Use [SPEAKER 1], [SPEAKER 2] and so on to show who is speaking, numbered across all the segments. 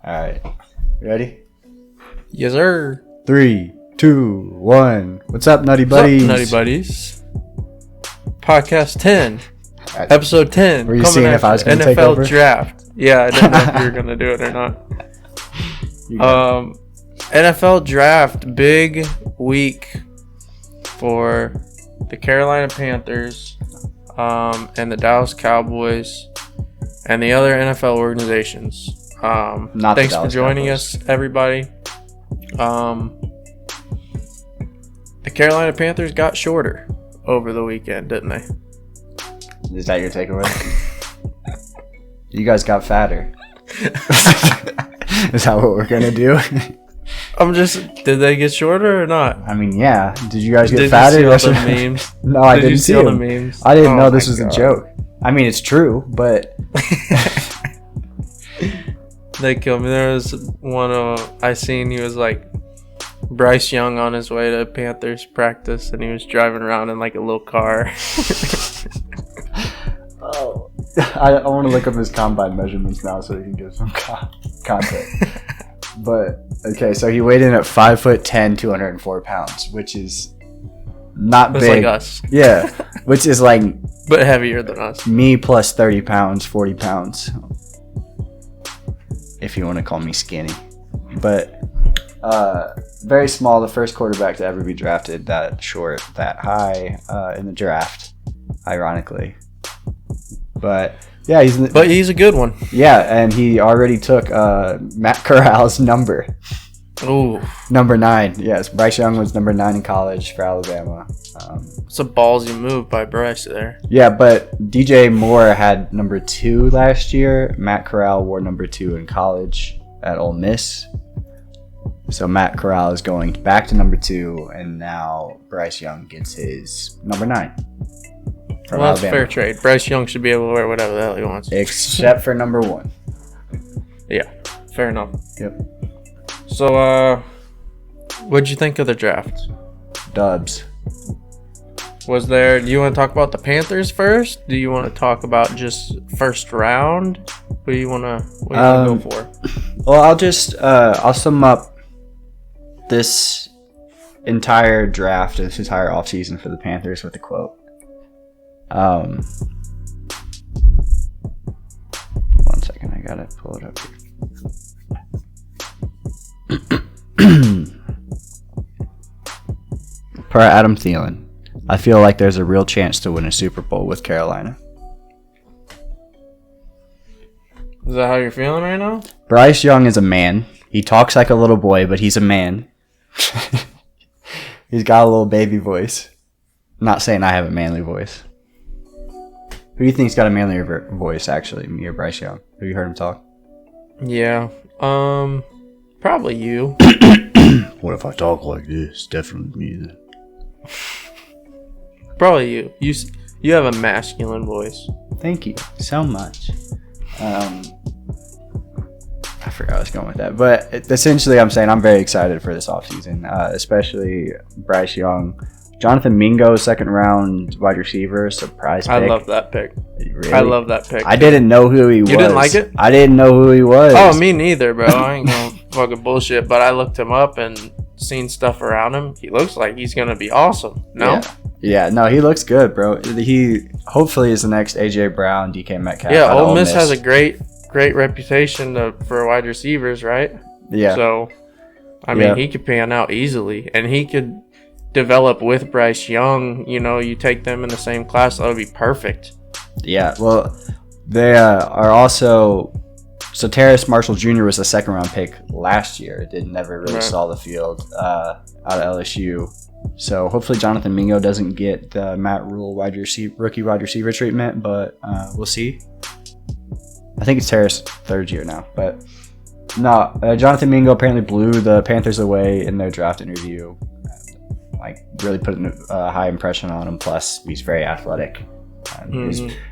[SPEAKER 1] All right. Ready?
[SPEAKER 2] Yes, sir.
[SPEAKER 1] 3, 2, 1. What's up, Nutty Buddies?
[SPEAKER 2] What's up, Nutty Buddies? Podcast 10. Episode 10.
[SPEAKER 1] Were you seeing if I was going to take over?
[SPEAKER 2] NFL Draft. Yeah, I didn't know if you were going to do it or not. NFL Draft. Big week for the Carolina Panthers and the Dallas Cowboys and the other NFL organizations. Thanks for joining us, everybody. The Carolina Panthers got shorter over the weekend, didn't they?
[SPEAKER 1] Is that your takeaway? You guys got fatter. Is that what we're gonna do?
[SPEAKER 2] Did they get shorter or not?
[SPEAKER 1] I mean, yeah. Did you guys get fatter?
[SPEAKER 2] Did you see all the memes?
[SPEAKER 1] No, I didn't see
[SPEAKER 2] all
[SPEAKER 1] them.
[SPEAKER 2] the memes?
[SPEAKER 1] I didn't know this was a joke. I mean, it's true, but
[SPEAKER 2] they killed me. There was one I seen. He was like Bryce Young on his way to Panthers practice, and he was driving around in like a little car.
[SPEAKER 1] Oh, I want to look up his combine measurements now so he can give some context. But okay, so he weighed in at 5'10", 204 pounds, which is not big.
[SPEAKER 2] Like us.
[SPEAKER 1] Yeah, which is like,
[SPEAKER 2] but heavier than us.
[SPEAKER 1] Me plus 30 pounds, 40 pounds. If you want to call me skinny, but very small. The first quarterback to ever be drafted that short, that high in the draft, ironically. But yeah, he's a good one. Yeah, and he already took Matt Corral's number.
[SPEAKER 2] Ooh,
[SPEAKER 1] number 9. Yes, Bryce Young was number 9 in college for Alabama.
[SPEAKER 2] It's a ballsy move by Bryce there.
[SPEAKER 1] Yeah, but DJ Moore had number 2 last year. Matt Corral wore number 2 in college at Ole Miss. So Matt Corral is going back to number 2, and now Bryce Young gets his number 9.
[SPEAKER 2] Well, that's a fair trade. Bryce Young should be able to wear whatever the hell he wants.
[SPEAKER 1] Except for number 1.
[SPEAKER 2] Yeah, fair enough.
[SPEAKER 1] Yep.
[SPEAKER 2] So, what'd you think of the draft?
[SPEAKER 1] Dubs.
[SPEAKER 2] Do you want to talk about the Panthers first? Do you want to talk about just first round? What do you want to go for?
[SPEAKER 1] Well, I'll sum up this entire draft, this entire offseason for the Panthers with a quote. One second, I gotta pull it up here. Per Adam Thielen, I feel like there's a real chance to win a Super Bowl with Carolina.
[SPEAKER 2] Is that how you're feeling right now?
[SPEAKER 1] Bryce Young is a man. He talks like a little boy, but he's a man. He's got a little baby voice. Not saying I have a manly voice. Who do you think's got a manlier voice, actually? Me or Bryce Young? Have you heard him talk?
[SPEAKER 2] Yeah. Probably you.
[SPEAKER 1] What if I talk like this? Definitely me then.
[SPEAKER 2] Probably you. You have a masculine voice.
[SPEAKER 1] Thank you so much. I forgot I was going with that. But essentially, I'm saying I'm very excited for this offseason, especially Bryce Young. Jonathan Mingo, second round wide receiver, surprise pick.
[SPEAKER 2] I love that pick.
[SPEAKER 1] Really?
[SPEAKER 2] I love that pick.
[SPEAKER 1] I didn't know who he was.
[SPEAKER 2] You didn't like it?
[SPEAKER 1] I didn't know who he was.
[SPEAKER 2] Oh, me neither, bro. I ain't gonna fucking bullshit. But I looked him up and seen stuff around him. He looks like he's gonna be awesome. No?
[SPEAKER 1] Yeah, no, he looks good, bro. He hopefully is the next AJ Brown, DK Metcalf.
[SPEAKER 2] Yeah, Ole Miss has a great reputation for wide receivers, right?
[SPEAKER 1] Yeah.
[SPEAKER 2] So, I mean, he could pan out easily, and he could develop with Bryce Young. You know, you take them in the same class, that would be perfect. Yeah,
[SPEAKER 1] well, they are also. So Terrace Marshall Jr. was a second round pick last year. Never really saw the field out of LSU. So hopefully Jonathan Mingo doesn't get the Matt Rule rookie wide receiver treatment, but we'll see. I think it's Terrace third year now, but no. Jonathan Mingo apparently blew the Panthers away in their draft interview. Like really put a high impression on him. Plus, he's very athletic.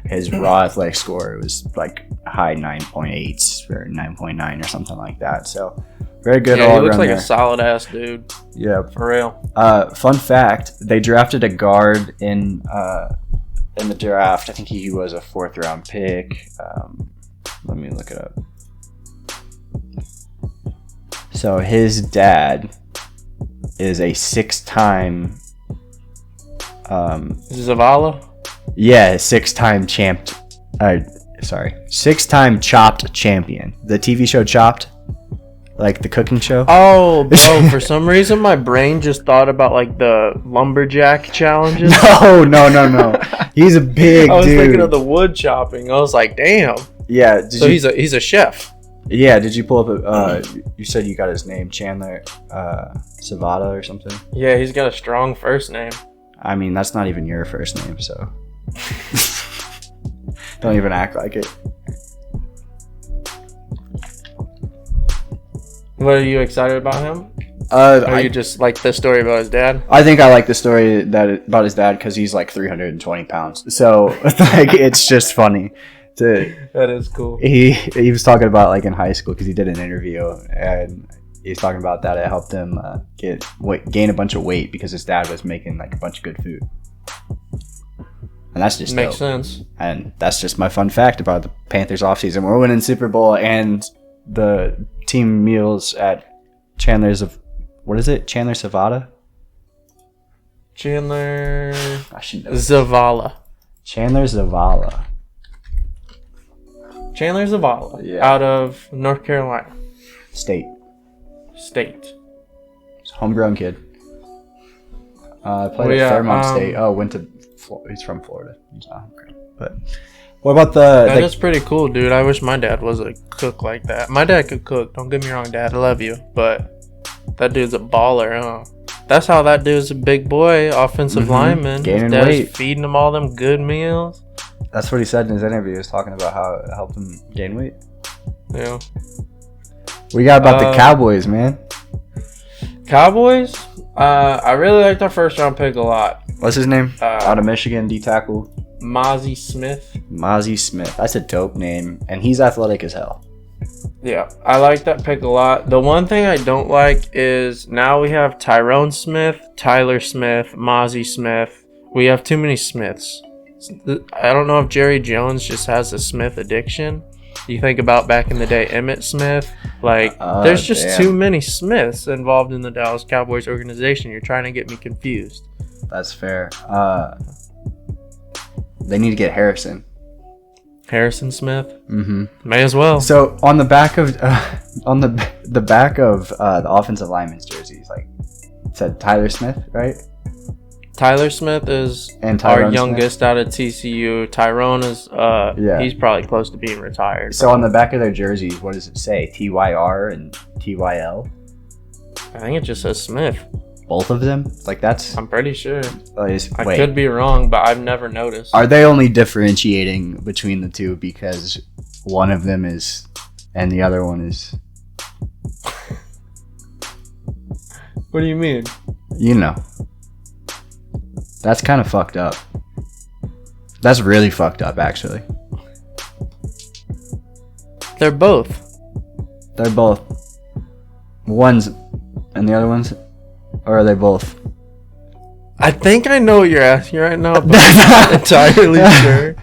[SPEAKER 1] His raw athletic score was like high 9.8s or 9.9 or something like that. So very good all around.
[SPEAKER 2] He looks like
[SPEAKER 1] there.
[SPEAKER 2] A solid ass dude.
[SPEAKER 1] Yeah,
[SPEAKER 2] for real.
[SPEAKER 1] Fun fact: they drafted a guard in the draft. I think he was a 4th round pick. Let me look it up. So his dad is a 6-time.
[SPEAKER 2] Zavala?
[SPEAKER 1] Yeah, 6-time champ. 6-time Chopped champion. The TV show Chopped, like the cooking show.
[SPEAKER 2] Oh, bro! For some reason, my brain just thought about like the lumberjack challenges.
[SPEAKER 1] No. He's a big dude.
[SPEAKER 2] I was thinking of the wood chopping. I was like, damn.
[SPEAKER 1] Yeah.
[SPEAKER 2] He's a chef.
[SPEAKER 1] Yeah. Did you pull up? You said you got his name, Chandler Savada or something.
[SPEAKER 2] Yeah, he's got a strong first name.
[SPEAKER 1] I mean, that's not even your first name, so don't even act like it.
[SPEAKER 2] What, are you excited about him? Or you just like the story about his dad?
[SPEAKER 1] I think I like the story about his dad because he's like 320 pounds. So like, it's just funny.
[SPEAKER 2] That is cool.
[SPEAKER 1] He was talking about like in high school because he did an interview and he's talking about that it helped him gain a bunch of weight because his dad was making like a bunch of good food. And that's just
[SPEAKER 2] makes
[SPEAKER 1] dope.
[SPEAKER 2] sense.
[SPEAKER 1] And that's just my fun fact about the Panthers offseason. We're winning Super Bowl and the team meals at Chandler's of what is it? Chandler Savada?
[SPEAKER 2] Chandler
[SPEAKER 1] I should know.
[SPEAKER 2] Zavala.
[SPEAKER 1] Chandler Zavala.
[SPEAKER 2] Chandler Zavala.
[SPEAKER 1] Yeah.
[SPEAKER 2] Out of North Carolina.
[SPEAKER 1] State.
[SPEAKER 2] It's
[SPEAKER 1] homegrown kid. Played at Fairmont State. Went to. He's from Florida. He's not homegrown. But what about
[SPEAKER 2] That is pretty cool, dude. I wish my dad was a cook like that. My dad could cook. Don't get me wrong, Dad. I love you, but that dude's a baller, huh? That's how that dude's a big boy, offensive lineman.
[SPEAKER 1] Gaining
[SPEAKER 2] his dad's
[SPEAKER 1] weight.
[SPEAKER 2] feeding him all them good meals.
[SPEAKER 1] That's what he said in his interview. He was talking about how it helped him gain weight.
[SPEAKER 2] Yeah.
[SPEAKER 1] What you got about the Cowboys, man?
[SPEAKER 2] Cowboys? I really liked our first round pick a lot.
[SPEAKER 1] What's his name? Out of Michigan, D tackle.
[SPEAKER 2] Mozzie Smith.
[SPEAKER 1] That's a dope name, and he's athletic as hell.
[SPEAKER 2] Yeah, I like that pick a lot. The one thing I don't like is now we have Tyrone Smith, Tyler Smith, Mozzie Smith. We have too many Smiths. I don't know if Jerry Jones just has a Smith addiction. You think about back in the day, Emmitt Smith. Like, there's just too many Smiths involved in the Dallas Cowboys organization. You're trying to get me confused.
[SPEAKER 1] That's fair. They need to get Harrison
[SPEAKER 2] Smith.
[SPEAKER 1] Mm-hmm.
[SPEAKER 2] May as well.
[SPEAKER 1] So on the back of the back of the offensive lineman's jerseys, like it said Tyler Smith, right?
[SPEAKER 2] Tyler Smith is our youngest out of TCU. Tyrone is he's probably close to being retired.
[SPEAKER 1] So on the back of their jerseys, what does it say? TYR and TYL?
[SPEAKER 2] I think it just says Smith.
[SPEAKER 1] Both of them? Like that's
[SPEAKER 2] I'm pretty sure.
[SPEAKER 1] I
[SPEAKER 2] could be wrong, but I've never noticed.
[SPEAKER 1] Are they only differentiating between the two because one of them is and the other one is
[SPEAKER 2] What do you mean?
[SPEAKER 1] You know. That's kind of fucked up. That's really fucked up, actually.
[SPEAKER 2] They're both.
[SPEAKER 1] One's and the other one's, or are they both?
[SPEAKER 2] I think I know what you're asking right now, but I'm not entirely sure.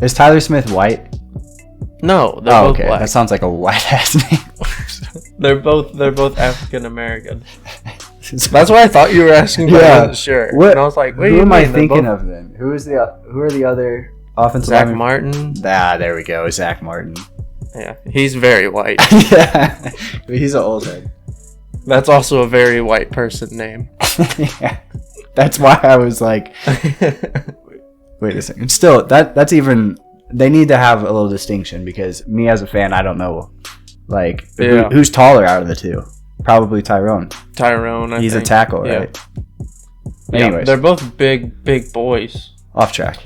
[SPEAKER 1] Is Tyler Smith white?
[SPEAKER 2] No, they're both
[SPEAKER 1] okay.
[SPEAKER 2] black.
[SPEAKER 1] That sounds like a white ass name.
[SPEAKER 2] They're both African American. That's why I thought you were asking, but I wasn't sure.
[SPEAKER 1] What,
[SPEAKER 2] and I was like, wait,
[SPEAKER 1] who am I thinking of then? Who are the other offensive
[SPEAKER 2] Zach
[SPEAKER 1] linemen?
[SPEAKER 2] Martin.
[SPEAKER 1] There we go. Zach Martin.
[SPEAKER 2] Yeah, he's very white.
[SPEAKER 1] Yeah, he's an old head.
[SPEAKER 2] That's also a very white person name.
[SPEAKER 1] Yeah, that's why I was like, wait a second. Still, that's even. They need to have a little distinction because me as a fan, I don't know, like who's taller out of the two. Probably Tyrone. He's
[SPEAKER 2] think.
[SPEAKER 1] A tackle, right?
[SPEAKER 2] Yeah. Anyways, they're both big boys.
[SPEAKER 1] Off track.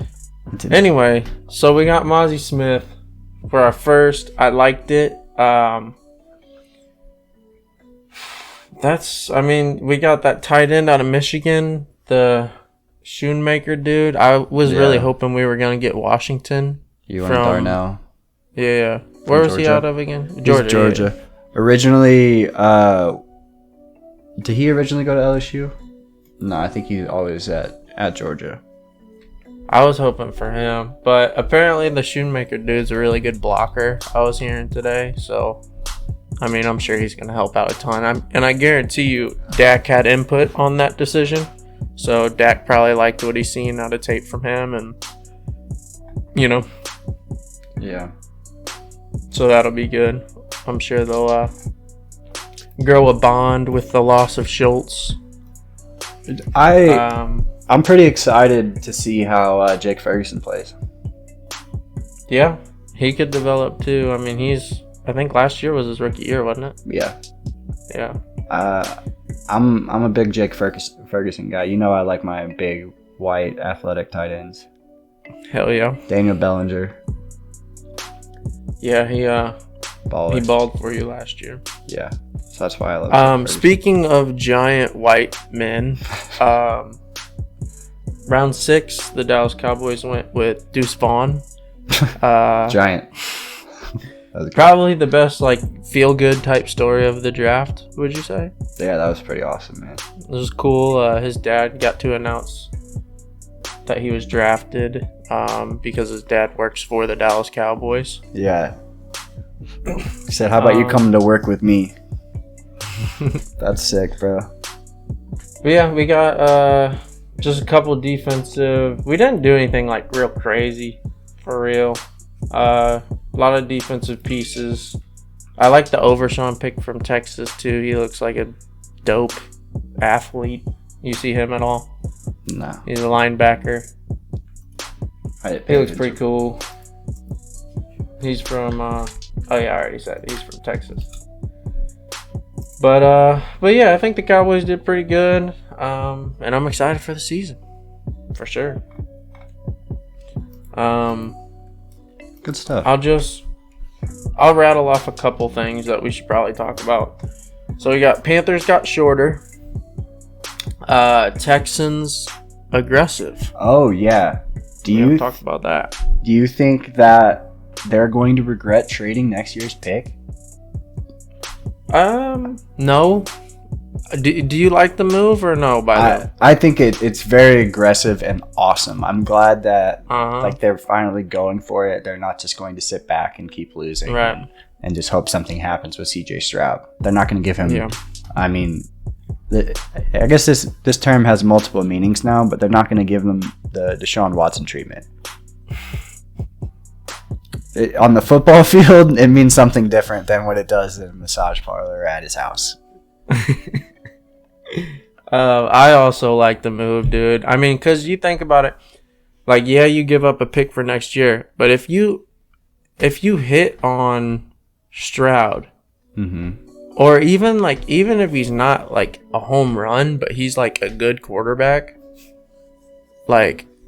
[SPEAKER 2] Continue. Anyway, so we got Mozzie Smith for our first. I liked it. We got that tight end out of Michigan, the Schoonmaker dude. I was really hoping we were gonna get Washington.
[SPEAKER 1] You want Darnell?
[SPEAKER 2] Yeah. Where was he out of again?
[SPEAKER 1] Georgia. Yeah. Originally, did he originally go to LSU? No, I think he always at Georgia.
[SPEAKER 2] I was hoping for him, but apparently the Schoonmaker dude's a really good blocker. I was hearing today, so I mean, I'm sure he's going to help out a ton. And I guarantee you, Dak had input on that decision. So Dak probably liked what he's seen out of tape from him, and
[SPEAKER 1] Yeah.
[SPEAKER 2] So that'll be good. I'm sure they'll grow a bond with the loss of Schultz.
[SPEAKER 1] I'm pretty excited to see how Jake Ferguson plays.
[SPEAKER 2] Yeah, he could develop too. I mean, I think last year was his rookie year, wasn't it?
[SPEAKER 1] Yeah.
[SPEAKER 2] Yeah.
[SPEAKER 1] I'm a big Jake Ferguson guy. You know, I like my big white athletic tight ends.
[SPEAKER 2] Hell yeah.
[SPEAKER 1] Daniel Bellinger.
[SPEAKER 2] Yeah, he
[SPEAKER 1] Baller.
[SPEAKER 2] balled for you last year.
[SPEAKER 1] Yeah, so that's why I love Jake
[SPEAKER 2] Speaking of giant white men, round 6, the Dallas Cowboys went with Deuce Vaughn.
[SPEAKER 1] Giant.
[SPEAKER 2] Probably the best feel-good type story of the draft, would you say?
[SPEAKER 1] Yeah, that was pretty awesome, man.
[SPEAKER 2] It was cool. His dad got to announce that he was drafted because his dad works for the Dallas Cowboys.
[SPEAKER 1] Yeah. He said, how about you come to work with me? That's sick, bro.
[SPEAKER 2] But yeah, we got just a couple defensive. We didn't do anything real crazy, for real. A lot of defensive pieces. I like the Overshawn pick from Texas too. He looks like a dope athlete. You see him at all?
[SPEAKER 1] No.
[SPEAKER 2] He's a linebacker. He looks pretty cool. He's from I already said he's from Texas. But yeah, I think the Cowboys did pretty good. And I'm excited for the season. For sure.
[SPEAKER 1] Good stuff.
[SPEAKER 2] I'll rattle off a couple things that we should probably talk about. So we got Panthers got shorter. Texans aggressive.
[SPEAKER 1] Oh yeah. Do you
[SPEAKER 2] talk about that?
[SPEAKER 1] Do you think that they're going to regret trading next year's pick?
[SPEAKER 2] No. Do you like the move or no?
[SPEAKER 1] I think it's very aggressive and awesome. I'm glad that they're finally going for it. They're not just going to sit back and keep losing,
[SPEAKER 2] right?
[SPEAKER 1] And just hope something happens with CJ Stroud. They're not going to give him.
[SPEAKER 2] Yeah.
[SPEAKER 1] I mean, I guess this term has multiple meanings now, but they're not going to give them the Deshaun Watson treatment. On the football field, it means something different than what it does in a massage parlor at his house.
[SPEAKER 2] I also like the move, dude. I mean, because you think about it, yeah, you give up a pick for next year, but if you hit on Stroud, or even if he's not a home run, but he's a good quarterback,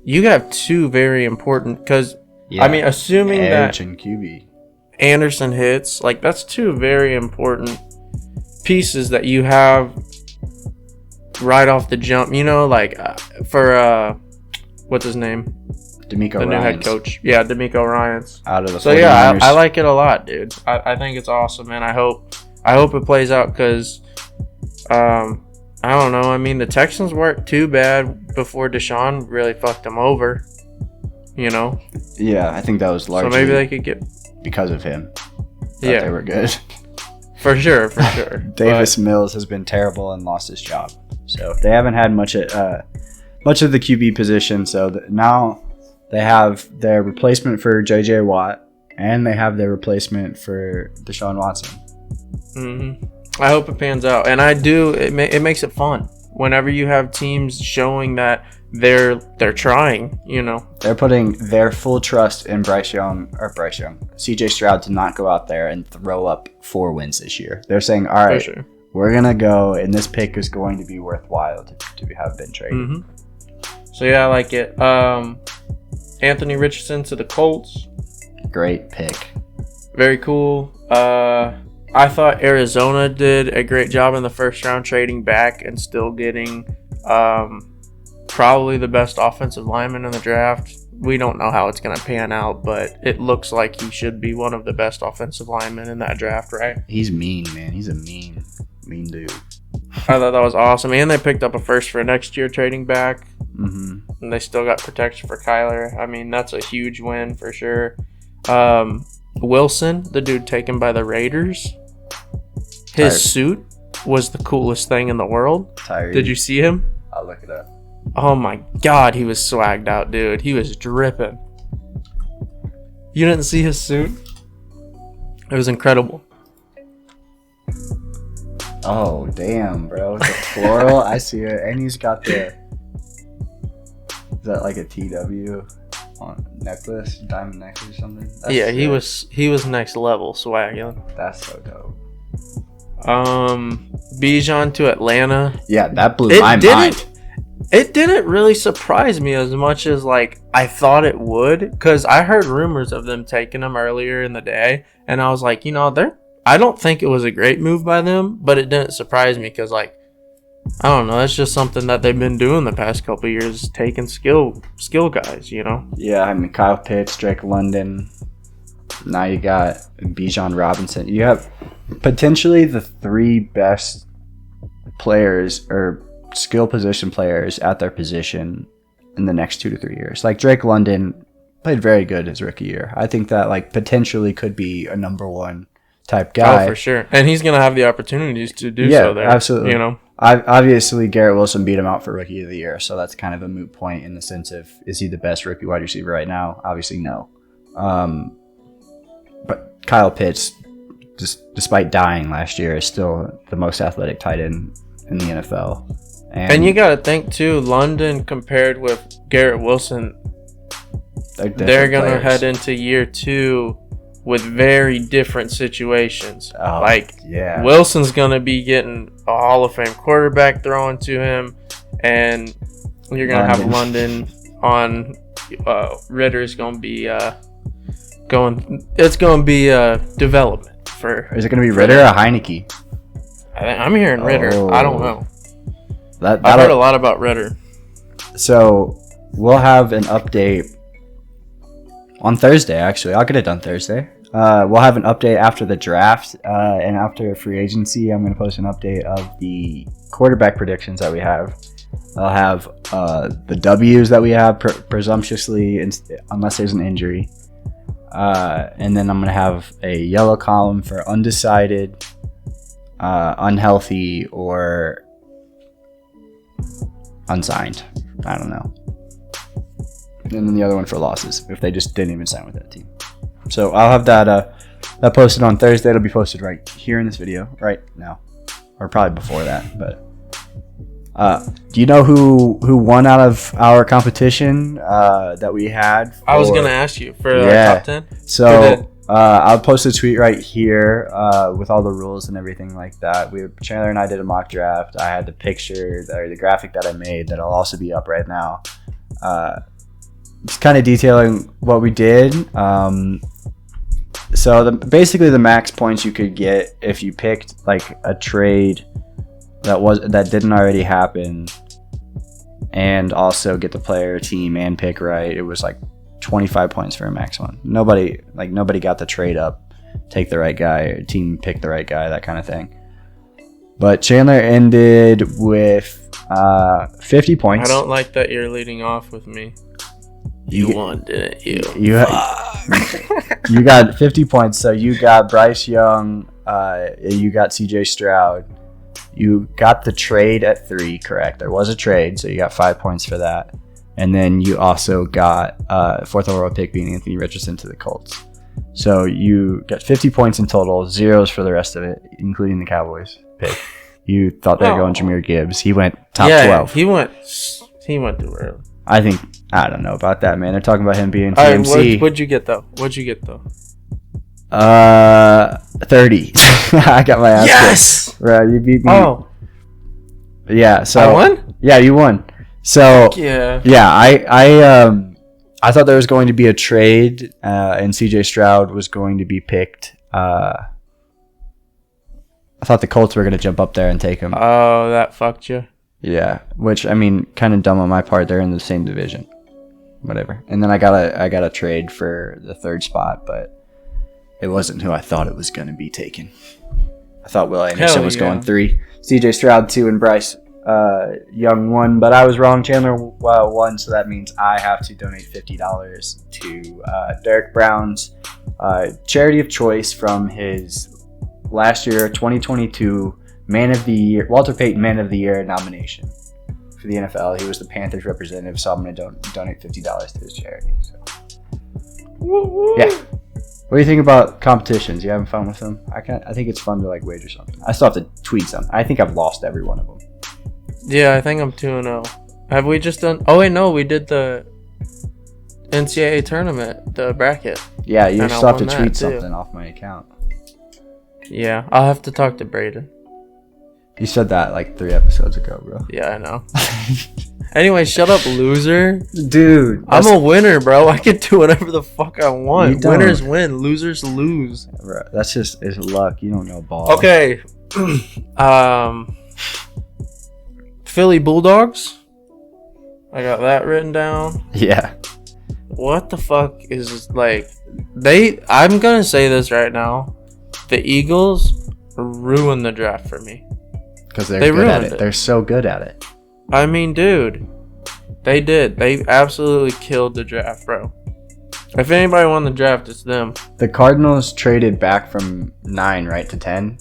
[SPEAKER 2] you have two very important, because I mean, assuming
[SPEAKER 1] Edge
[SPEAKER 2] that
[SPEAKER 1] and QB.
[SPEAKER 2] Anderson hits, that's two very important pieces that you have right off the jump. For what's his name?
[SPEAKER 1] DeMeco
[SPEAKER 2] the
[SPEAKER 1] Ryans.
[SPEAKER 2] New head coach. Yeah, DeMeco Ryans.
[SPEAKER 1] Out of the 49ers.
[SPEAKER 2] So yeah, I like it a lot, dude. I think it's awesome, man. I hope it plays out because I don't know. I mean, the Texans weren't too bad before Deshaun really fucked them over.
[SPEAKER 1] Yeah, I think that was largely
[SPEAKER 2] so maybe they could get
[SPEAKER 1] because of him.
[SPEAKER 2] Yeah,
[SPEAKER 1] they were good.
[SPEAKER 2] For sure.
[SPEAKER 1] Davis Mills has been terrible and lost his job. So they haven't had much of the QB position. So now they have their replacement for J.J. Watt, and they have their replacement for Deshaun Watson.
[SPEAKER 2] I hope it pans out, and I do. It makes it fun whenever you have teams showing that they're trying.
[SPEAKER 1] They're putting their full trust in CJ Stroud to not go out there and throw up 4 wins this year. They're saying, all right, we're gonna go, and this pick is going to be worthwhile to have been traded.
[SPEAKER 2] So yeah, I like it. Anthony Richardson to the Colts.
[SPEAKER 1] Great pick.
[SPEAKER 2] Very cool. I thought Arizona did a great job in the first round trading back and still getting probably the best offensive lineman in the draft. We don't know how it's going to pan out, but it looks like he should be one of the best offensive linemen in that draft, right?
[SPEAKER 1] He's mean, man. He's a mean dude.
[SPEAKER 2] I thought that was awesome. And they picked up a first for next year trading back. And they still got protection for Kyler. I mean, that's a huge win for sure. Wilson, the dude taken by the Raiders. His suit was the coolest thing in the world.
[SPEAKER 1] Tyree.
[SPEAKER 2] Did you see him?
[SPEAKER 1] I'll look it up.
[SPEAKER 2] Oh my god, he was swagged out, dude. He was dripping. You didn't see his suit? It was incredible.
[SPEAKER 1] Oh, damn, bro. The floral. I see it. And he's got the... Is that like a TW on necklace? Diamond necklace or something? That's
[SPEAKER 2] Yeah,
[SPEAKER 1] sick.
[SPEAKER 2] he was next level swagging.
[SPEAKER 1] That's so dope.
[SPEAKER 2] Bijan to Atlanta.
[SPEAKER 1] Yeah, that blew my mind.
[SPEAKER 2] It didn't really surprise me as much as like I thought it would, because I heard rumors of them taking him earlier in the day, and I was like, I don't think it was a great move by them, but it didn't surprise me because like I don't know, that's just something that they've been doing the past couple of years, taking skill guys,
[SPEAKER 1] Yeah, I mean Kyle Pitts, Drake London. Now you got Bijan Robinson. You have potentially the 3 best players or skill position players at their position in the next 2 to 3 years. Like Drake London played very good his rookie year. I think that like potentially could be a number 1 type guy.
[SPEAKER 2] Oh, for sure. And he's going to have the opportunities to do so there.
[SPEAKER 1] Absolutely. Obviously Garrett Wilson beat him out for rookie of the year, so that's kind of a moot point in the sense of, is he the best rookie wide receiver right now? Obviously no. But Kyle Pitts, despite dying last year, is still the most athletic tight end in the NFL.
[SPEAKER 2] And you got to think too, London compared with Garrett Wilson, they're going to head into year 2 with very different situations. Wilson's going to be getting a Hall of Fame quarterback thrown to him, and you're going to have London on Ritter's going to be it's going to be development for. Is
[SPEAKER 1] it going to be Ritter or Heineke?
[SPEAKER 2] I'm hearing Ritter. I don't know.
[SPEAKER 1] I've
[SPEAKER 2] heard a lot about Ritter.
[SPEAKER 1] So we'll have an update on Thursday, actually. I'll get it done Thursday. We'll have an update after the draft and after free agency. I'm going to post an update of the quarterback predictions that we have. I'll have the W's that we have presumptuously, unless there's an injury. And then I'm going to have a yellow column for undecided, unhealthy, or unsigned. I don't know. And then the other one for losses, if they just didn't even sign with that team. So I'll have that posted on Thursday. It'll be posted right here in this video, right now, or probably before that. But do you know who won out of our competition that we had?
[SPEAKER 2] I was gonna ask you for our top 10.
[SPEAKER 1] So I'll post a tweet right here with all the rules and everything like that. Chandler and I did a mock draft. I had the picture or the graphic that I made that'll also be up right now. Just kind of detailing what we did. So basically the max points you could get if you picked like a trade that didn't already happen, and also get the player, team, and pick right, it was like 25 points for a max one. Nobody got the trade up, take the right guy, or team pick the right guy, that kind of thing. But Chandler ended with 50 points.
[SPEAKER 2] I don't like that you're leading off with me. You won, didn't you?
[SPEAKER 1] You got 50 points. So you got Bryce Young. You got CJ Stroud. You got the trade at 3, correct? There was a trade, so you got 5 points for that. And then you also got 4th overall pick being Anthony Richardson to the Colts. So you got 50 points in total, zeros for the rest of it, including the Cowboys pick. You thought they were going Jahmyr Gibbs. He went top 12.
[SPEAKER 2] He went too early.
[SPEAKER 1] I don't know about that, man. They're talking about him being TMC.
[SPEAKER 2] Right, what'd you get though?
[SPEAKER 1] 30. I got my ass.
[SPEAKER 2] Yes.
[SPEAKER 1] Right, you beat me.
[SPEAKER 2] Oh.
[SPEAKER 1] Yeah. So
[SPEAKER 2] I won.
[SPEAKER 1] Yeah, you won. So
[SPEAKER 2] yeah.
[SPEAKER 1] I thought there was going to be a trade, and CJ Stroud was going to be picked. I thought the Colts were going to jump up there and take him.
[SPEAKER 2] Oh, that fucked you.
[SPEAKER 1] Yeah, which I mean, kind of dumb on my part. They're in the same division, whatever. And then I got a trade for the 3rd spot, but it wasn't who I thought it was going to be taken. I thought Will Anderson was going 3, CJ Stroud 2, and Bryce Young 1. But I was wrong. Chandler won, so that means I have to donate $50 to Derek Brown's charity of choice from his last year, 2022 Man of the Year, Walter Payton Man of the Year nomination for the NFL. He was the Panthers representative, so I'm going to donate $50 to his charity. So. Yeah. What do you think about competitions? You having fun with them? I think it's fun to like wager something. I still have to tweet some. I think I've lost every one of them.
[SPEAKER 2] Yeah, I think I'm 2-0. Have we just done? Oh wait, no, we did the NCAA tournament, the bracket.
[SPEAKER 1] Yeah, you still have to tweet something off my account.
[SPEAKER 2] Yeah, I'll have to talk to Braden.
[SPEAKER 1] You said that like 3 episodes ago, bro.
[SPEAKER 2] Yeah, I know. Anyway, shut up, loser.
[SPEAKER 1] Dude.
[SPEAKER 2] I'm a winner, bro. I can do whatever the fuck I want. Winners win, losers lose.
[SPEAKER 1] Bro, that's just it's luck. You don't know ball.
[SPEAKER 2] Okay. Philly Bulldogs. I got that written down.
[SPEAKER 1] Yeah.
[SPEAKER 2] What the fuck is like I'm gonna say this right now. The Eagles ruined the draft for me.
[SPEAKER 1] Because they're good at it. They're so good at it.
[SPEAKER 2] I mean, dude, they did. They absolutely killed the draft, bro. If anybody won the draft, it's them.
[SPEAKER 1] The Cardinals traded back from 9, right, to 10?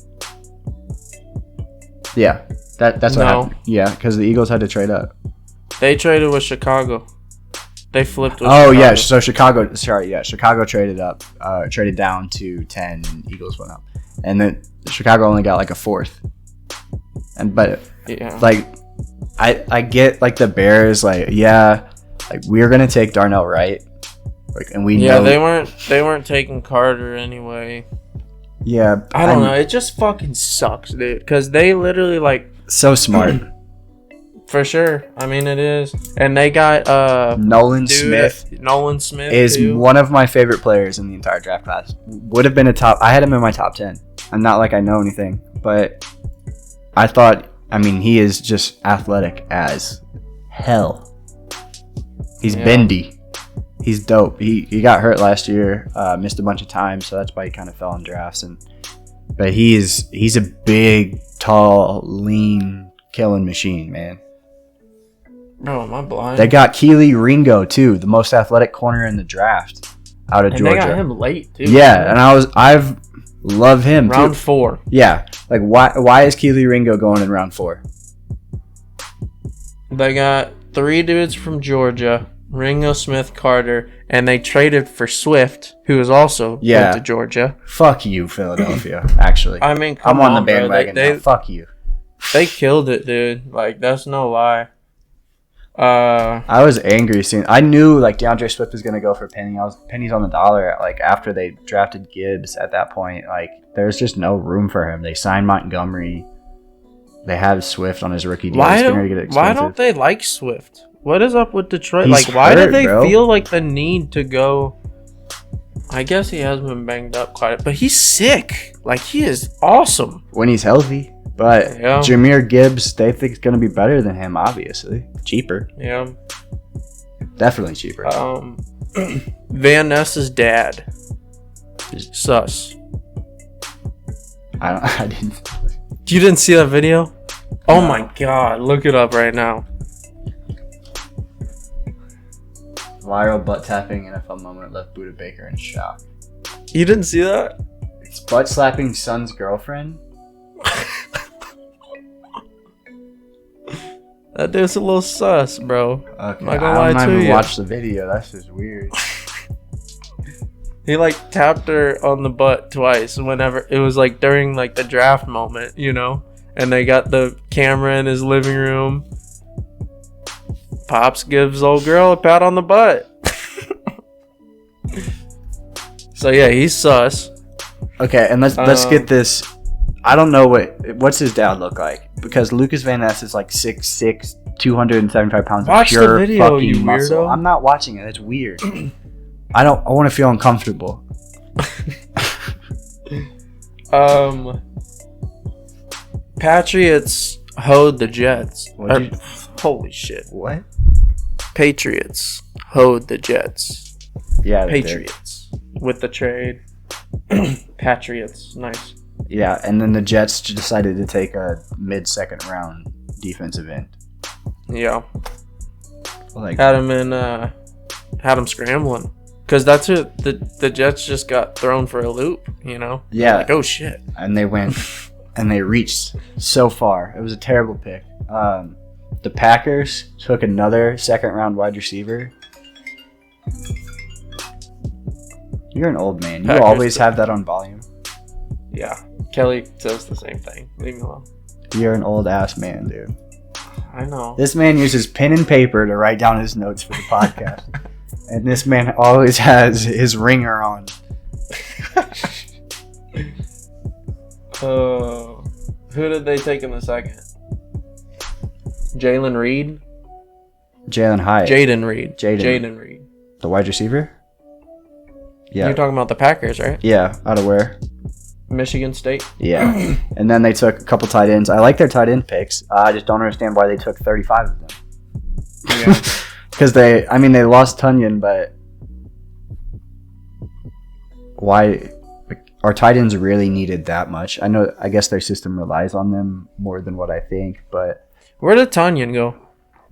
[SPEAKER 1] Yeah. That's what happened. Yeah, because the Eagles had to trade up.
[SPEAKER 2] They traded with Chicago. They flipped with
[SPEAKER 1] Chicago. Yeah. So Chicago traded up, traded down to 10, and Eagles went up. And then Chicago only got like a 4th. But like I get like the Bears like we're gonna take Darnell Wright, like, and we know
[SPEAKER 2] they weren't taking Carter anyway.
[SPEAKER 1] Yeah,
[SPEAKER 2] I don't know. It just fucking sucks, dude. Because they literally like
[SPEAKER 1] so smart.
[SPEAKER 2] For sure. I mean, it is, and they got
[SPEAKER 1] Nolan Smith.
[SPEAKER 2] Nolan Smith
[SPEAKER 1] is one of my favorite players in the entire draft class. Would have been I had him in my top 10. I'm not like I know anything, but. He is just athletic as hell. He's bendy. He's dope. He got hurt last year, missed a bunch of times, so that's why he kind of fell in drafts. But he's a big, tall, lean, killing machine, man.
[SPEAKER 2] Bro, am I blind?
[SPEAKER 1] They got Keely Ringo too, the most athletic corner in the draft, out of Georgia.
[SPEAKER 2] They got him late too.
[SPEAKER 1] Yeah, and I've love him.
[SPEAKER 2] Round 4.
[SPEAKER 1] Yeah. Like, why is Keely Ringo going in round 4?
[SPEAKER 2] They got 3 dudes from Georgia, Ringo, Smith, Carter, and they traded for Swift, who is also went to Georgia.
[SPEAKER 1] Fuck you, Philadelphia, actually.
[SPEAKER 2] I mean,
[SPEAKER 1] I'm on the bandwagon now. Fuck you.
[SPEAKER 2] They killed it, dude. Like, that's no lie.
[SPEAKER 1] I was angry seeing. I knew like DeAndre Swift was gonna go for penny. Pennies on the dollar. Like after they drafted Gibbs, at that point, like there's just no room for him. They signed Montgomery. They have Swift on his rookie deal.
[SPEAKER 2] Why don't they like Swift? What is up with Detroit?
[SPEAKER 1] He's
[SPEAKER 2] why
[SPEAKER 1] hurt,
[SPEAKER 2] do they
[SPEAKER 1] bro.
[SPEAKER 2] feel like the need to go? I guess he has been banged up quite a bit, but he's sick. Like he is awesome
[SPEAKER 1] when he's healthy. But Jahmyr Gibbs, they think it's gonna be better than him. Obviously, cheaper.
[SPEAKER 2] Yeah,
[SPEAKER 1] definitely cheaper.
[SPEAKER 2] Van Ness's dad, sus.
[SPEAKER 1] I didn't.
[SPEAKER 2] You didn't see that video? Oh my god, look it up right now.
[SPEAKER 1] Viral butt tapping NFL moment left Buda Baker in shock.
[SPEAKER 2] You didn't see that?
[SPEAKER 1] It's butt slapping son's girlfriend.
[SPEAKER 2] That dude's a little sus, bro.
[SPEAKER 1] Okay,
[SPEAKER 2] I'm not gonna lie to you.
[SPEAKER 1] I don't even watch the video. That's just weird.
[SPEAKER 2] He like tapped her on the butt twice whenever it was like during like the draft moment, you know? And they got the camera in his living room. Pops gives old girl a pat on the butt. So yeah, he's sus.
[SPEAKER 1] Okay, and let's get this. I don't know what's his dad look like, because Lucas Van Ness is like 6'6", 275 pounds of pure
[SPEAKER 2] the video,
[SPEAKER 1] fucking
[SPEAKER 2] you
[SPEAKER 1] muscle.
[SPEAKER 2] weirdo.
[SPEAKER 1] I'm not watching it. It's weird. I want to feel uncomfortable.
[SPEAKER 2] Patriots hoed the Jets. Holy shit.
[SPEAKER 1] What?
[SPEAKER 2] Patriots hoed the Jets.
[SPEAKER 1] Yeah,
[SPEAKER 2] Patriots with the trade. Patriots, nice.
[SPEAKER 1] Yeah, and then the Jets decided to take a mid-second round defensive end.
[SPEAKER 2] Yeah.
[SPEAKER 1] Like
[SPEAKER 2] had him scrambling. Because that's who the Jets just got thrown for a loop, you know?
[SPEAKER 1] Yeah.
[SPEAKER 2] Like, oh, shit.
[SPEAKER 1] And they went and they reached so far. It was a terrible pick. The Packers took another second-round wide receiver. You're an old man. You always have that on volume.
[SPEAKER 2] Yeah. Kelly says the same thing. Leave me alone.
[SPEAKER 1] You're an old-ass man, dude.
[SPEAKER 2] I know.
[SPEAKER 1] This man uses pen and paper to write down his notes for the podcast. And this man always has his ringer on.
[SPEAKER 2] Who did they take in the second? Jalen Reed?
[SPEAKER 1] Jalen Hyatt.
[SPEAKER 2] Jaden Reed.
[SPEAKER 1] Jaden
[SPEAKER 2] Reed.
[SPEAKER 1] The wide receiver? Yeah.
[SPEAKER 2] You're talking about the Packers, right?
[SPEAKER 1] Yeah, out of where?
[SPEAKER 2] Michigan State.
[SPEAKER 1] Yeah. And then they took a couple tight ends. I like their tight end picks. I just don't understand why they took 35 of them.
[SPEAKER 2] Yeah.
[SPEAKER 1] Because they lost Tunyon, but why are tight ends really needed that much? I guess their system relies on them more than what I think, but
[SPEAKER 2] where did Tunyon go?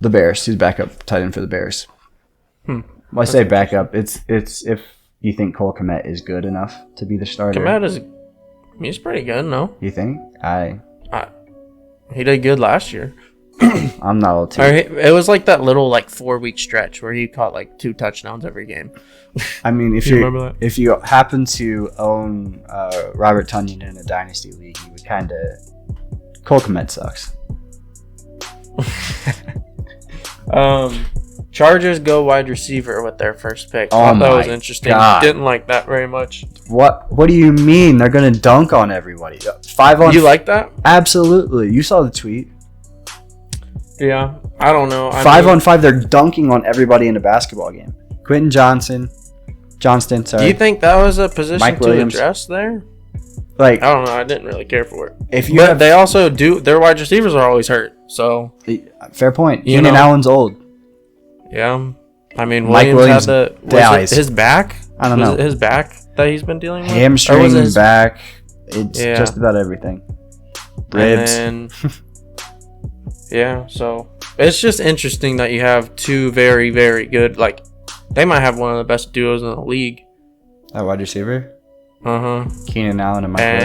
[SPEAKER 1] The Bears. He's backup tight end for the Bears. When I say backup, it's if you think Cole Kmet is good enough to be the starter.
[SPEAKER 2] He's pretty good, no?
[SPEAKER 1] You think?
[SPEAKER 2] He did good last year.
[SPEAKER 1] I'm not old too.
[SPEAKER 2] It was like that little 4-week stretch where he caught 2 touchdowns every game.
[SPEAKER 1] I mean, if you happen to own Robert Tunyon in a dynasty league, you would kind of. Cole Kmet sucks.
[SPEAKER 2] Chargers go wide receiver with their first pick.
[SPEAKER 1] Oh
[SPEAKER 2] that was interesting.
[SPEAKER 1] God.
[SPEAKER 2] Didn't like that very much.
[SPEAKER 1] What do you mean? They're gonna dunk on everybody. 5 on.
[SPEAKER 2] You like that?
[SPEAKER 1] Absolutely. You saw the tweet.
[SPEAKER 2] Yeah, I don't know.
[SPEAKER 1] 5 on 5, they're dunking on everybody in a basketball game. Quentin Johnston, sorry.
[SPEAKER 2] Do you think that was a position
[SPEAKER 1] Mike
[SPEAKER 2] to
[SPEAKER 1] Williams.
[SPEAKER 2] address there?
[SPEAKER 1] I
[SPEAKER 2] don't know. I didn't really care for it.
[SPEAKER 1] But
[SPEAKER 2] they also do. Their wide receivers are always hurt. So
[SPEAKER 1] fair point. Keenan Allen's old.
[SPEAKER 2] Yeah, I mean,
[SPEAKER 1] Mike Williams
[SPEAKER 2] had his back.
[SPEAKER 1] I don't know.
[SPEAKER 2] His back that he's been dealing with.
[SPEAKER 1] Hamstring, back. It's just about everything. Ribs.
[SPEAKER 2] Yeah, so it's just interesting that you have 2 very, very good. They might have one of the best duos in the league.
[SPEAKER 1] A wide receiver. Keenan Allen and Mike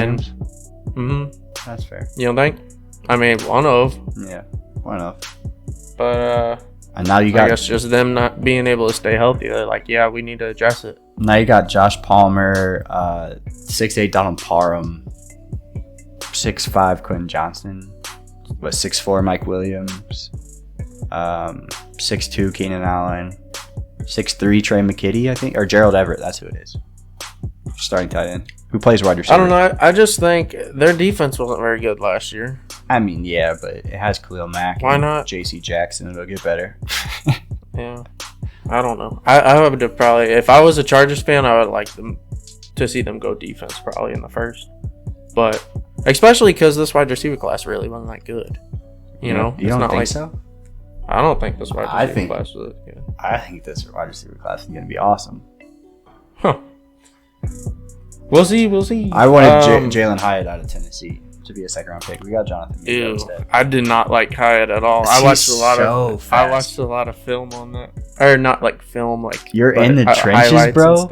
[SPEAKER 1] Williams. That's fair.
[SPEAKER 2] You don't think? I mean, one of.
[SPEAKER 1] Yeah, one of.
[SPEAKER 2] But
[SPEAKER 1] and now you got.
[SPEAKER 2] I guess just them not being able to stay healthy. They're like, yeah, we need to address it.
[SPEAKER 1] Now you got Josh Palmer, 6'8" Donald Parham, 6'5" Quentin Johnston, 6'4" Mike Williams, 6'2" Keenan Allen, 6'3" Trey McKitty, I think, or Gerald Everett. That's who it is. Starting tight end. Who plays wide receiver?
[SPEAKER 2] I don't know. I just think their defense wasn't very good last year.
[SPEAKER 1] I mean, yeah, but it has Khalil Mack.
[SPEAKER 2] Why not?
[SPEAKER 1] J.C. Jackson. It'll get better.
[SPEAKER 2] Yeah. I don't know. I would have probably, if I was a Chargers fan, I would like them to see them go defense probably in the first. But especially because this wide receiver class really wasn't that good. You know?
[SPEAKER 1] You don't think so?
[SPEAKER 2] I don't think this wide receiver class was good.
[SPEAKER 1] I think this wide receiver class is going to be awesome.
[SPEAKER 2] Huh. We'll see.
[SPEAKER 1] I wanted Jalen Hyatt out of Tennessee to be a second-round pick. We got Jonathan Mingo instead.
[SPEAKER 2] I did not like Hyatt at all. I watched a lot of film on that, or not film
[SPEAKER 1] You're in the trenches, bro.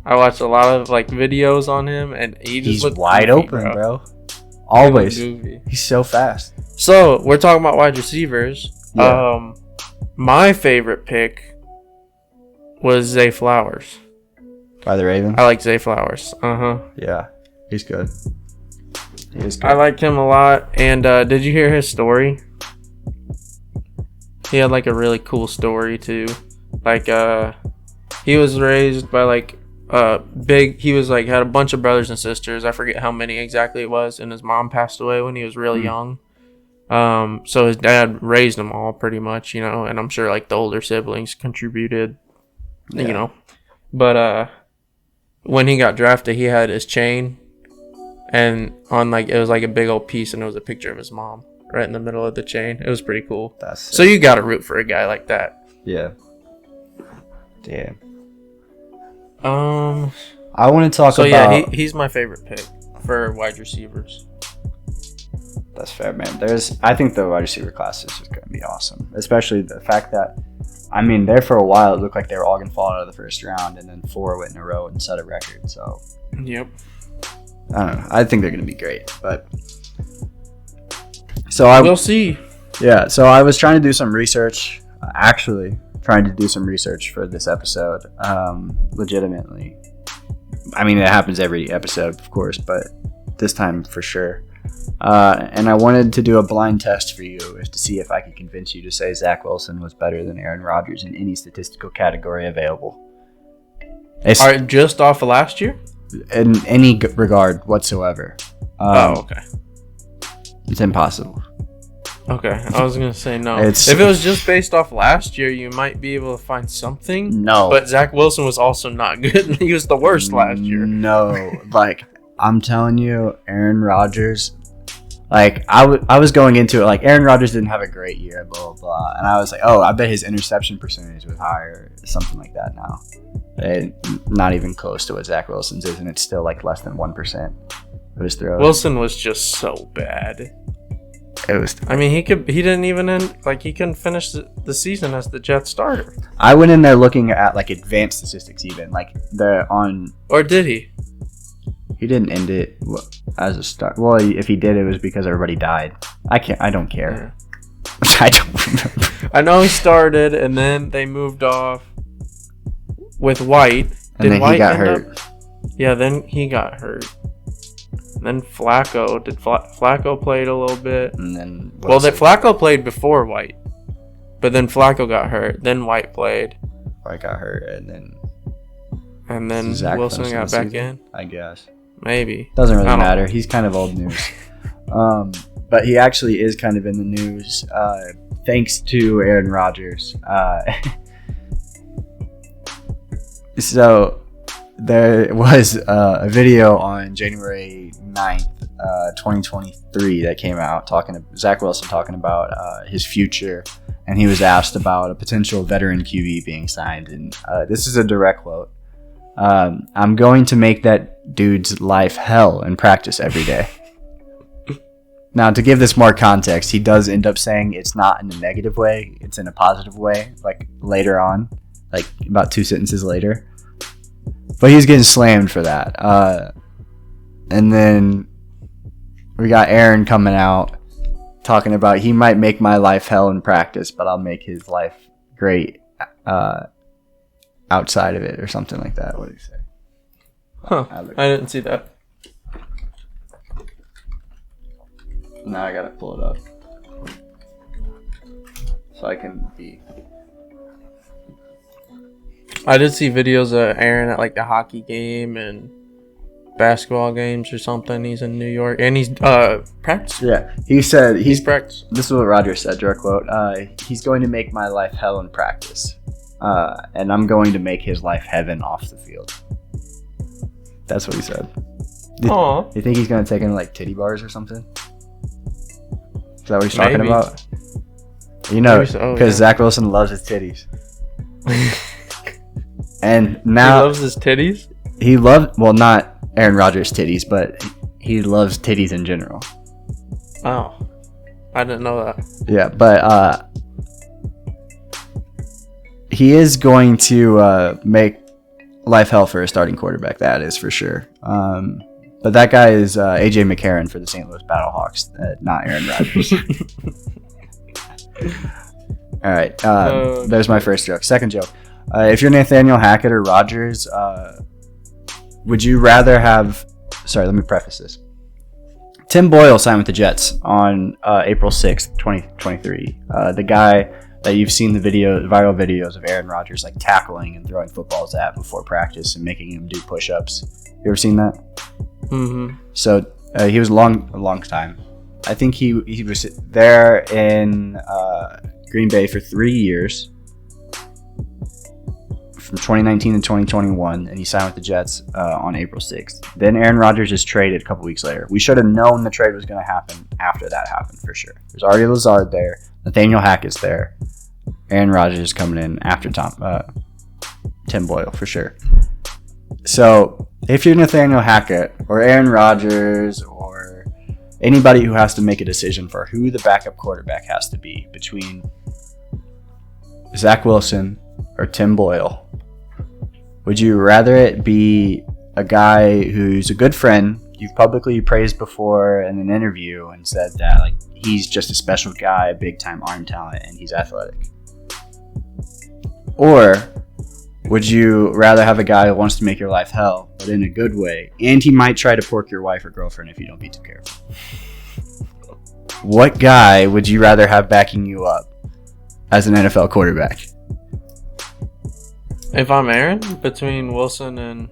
[SPEAKER 2] I watched a lot of videos on him, and he's
[SPEAKER 1] wide
[SPEAKER 2] goofy,
[SPEAKER 1] open, bro. Always. He's so fast.
[SPEAKER 2] So we're talking about wide receivers.
[SPEAKER 1] Yeah.
[SPEAKER 2] My favorite pick was Zay Flowers.
[SPEAKER 1] By the Ravens?
[SPEAKER 2] I like Zay Flowers.
[SPEAKER 1] Yeah, he's good. He is good.
[SPEAKER 2] I liked him a lot. And did you hear his story? He had a really cool story too. He was raised by he was had a bunch of brothers and sisters. I forget how many exactly it was. And his mom passed away when he was really young. So his dad raised them all pretty much, and I'm sure the older siblings contributed, but when he got drafted, he had his chain, and on it was a big old piece, and it was a picture of his mom right in the middle of the chain. It was pretty cool.
[SPEAKER 1] That's sick.
[SPEAKER 2] So you gotta root for a guy like that.
[SPEAKER 1] Yeah. Damn.
[SPEAKER 2] I
[SPEAKER 1] want to talk about.
[SPEAKER 2] Yeah, he's my favorite pick for wide receivers.
[SPEAKER 1] That's fair, man. I think the wide receiver class is just going to be awesome, especially the fact that I mean, there for a while, it looked like they were all going to fall out of the first round, and then 4 went in a row and set a record. So,
[SPEAKER 2] yep.
[SPEAKER 1] I don't know. I think they're going to be great, but
[SPEAKER 2] we'll see.
[SPEAKER 1] Yeah. So I was trying to do some research. Actually, trying to do some research for this episode. Legitimately. I mean, it happens every episode, of course, but this time for sure. And I wanted to do a blind test for you to see if I could convince you to say Zach Wilson was better than Aaron Rodgers in any statistical category available.
[SPEAKER 2] Just off of last year?
[SPEAKER 1] In any regard whatsoever.
[SPEAKER 2] Okay.
[SPEAKER 1] It's impossible.
[SPEAKER 2] Okay, I was going to say no. If it was just based off last year, you might be able to find something.
[SPEAKER 1] No.
[SPEAKER 2] But Zach Wilson was also not good. He was the worst last year.
[SPEAKER 1] No. Like, I'm telling you, Aaron Rodgers... Like, I was going into it like Aaron Rodgers didn't have a great year, blah, blah, blah. And I was like, I bet his interception percentage was higher, something like that now. Not even close to what Zach Wilson's is, and it's still like less than 1% of his throws.
[SPEAKER 2] Wilson was just so bad.
[SPEAKER 1] It was.
[SPEAKER 2] I mean, he didn't even end, like, he couldn't finish the season as the Jets starter.
[SPEAKER 1] I went in there looking at like advanced statistics, even like they're on.
[SPEAKER 2] Or did he?
[SPEAKER 1] He didn't end it as a start. Well, if he did, it was because everybody died. I don't care. Yeah. I don't remember.
[SPEAKER 2] I know he started, and then they moved off with White.
[SPEAKER 1] And then White he got hurt.
[SPEAKER 2] Yeah, then he got hurt. And then Flacco. Flacco played a little bit?
[SPEAKER 1] And then
[SPEAKER 2] Flacco played before White, but then Flacco got hurt. Then White played.
[SPEAKER 1] White got hurt, and
[SPEAKER 2] then Wilson got back in.
[SPEAKER 1] I guess.
[SPEAKER 2] Maybe.
[SPEAKER 1] Doesn't really matter. He's kind of old news. But he actually is kind of in the news thanks to Aaron Rodgers. So there was a video on January 9th, 2023 that came out Zach Wilson talking about his future, and he was asked about a potential veteran QB being signed, and this is a direct quote. I'm going to make that dude's life hell in practice every day. Now, to give this more context, he does end up saying it's not in a negative way, it's in a positive way, like later on, like about 2 sentences later. But he's getting slammed for that. And then we got Aaron coming out talking about he might make my life hell in practice, but I'll make his life great outside of it, or something like that. What did he say?
[SPEAKER 2] Huh. I didn't see that.
[SPEAKER 1] Now I gotta pull it up so I can be.
[SPEAKER 2] I did see videos of Aaron at like the hockey game and basketball games or something. He's in New York and he's practicing.
[SPEAKER 1] Yeah, he said
[SPEAKER 2] he's practicing.
[SPEAKER 1] This is what Rodgers said, direct quote. He's going to make my life hell in practice, and I'm going to make his life heaven off the field. That's what he said.
[SPEAKER 2] Aww.
[SPEAKER 1] You think he's gonna take in like titty bars or something? Is that what he's talking about? You know, because Zach Wilson loves his titties. And now
[SPEAKER 2] he loves his titties?
[SPEAKER 1] Well, not Aaron Rodgers' titties, but he loves titties in general.
[SPEAKER 2] Oh. I didn't know that.
[SPEAKER 1] Yeah, but he is going to make life hell for a starting quarterback, that is for sure. But that guy is AJ McCarron for the St. Louis Battlehawks, not Aaron Rodgers. All right, there's my first joke. Second joke. If you're Nathaniel Hackett or Rodgers, would you rather have... Sorry, let me preface this. Tim Boyle signed with the Jets on April 6th, 2023. The guy that you've seen the viral videos of Aaron Rodgers like tackling and throwing footballs at before practice and making him do push-ups. You ever seen that?
[SPEAKER 2] Mm-hmm.
[SPEAKER 1] So he was a long time. I think he was there in Green Bay for 3 years, from 2019 to 2021, and he signed with the Jets on April 6th. Then Aaron Rodgers is traded a couple weeks later. We should have known the trade was going to happen after that happened for sure. There's already Lazard there. Nathaniel Hackett's there. Aaron Rodgers is coming in after Tim Boyle for sure. So if you're Nathaniel Hackett or Aaron Rodgers or anybody who has to make a decision for who the backup quarterback has to be between Zach Wilson or Tim Boyle? Would you rather it be a guy who's a good friend you've publicly praised before in an interview and said that like he's just a special guy, a big time arm talent, and he's athletic? Or would you rather have a guy who wants to make your life hell, but in a good way, and he might try to pork your wife or girlfriend if you don't be too careful? What guy would you rather have backing you up as an NFL quarterback?
[SPEAKER 2] If I'm Aaron, between Wilson and...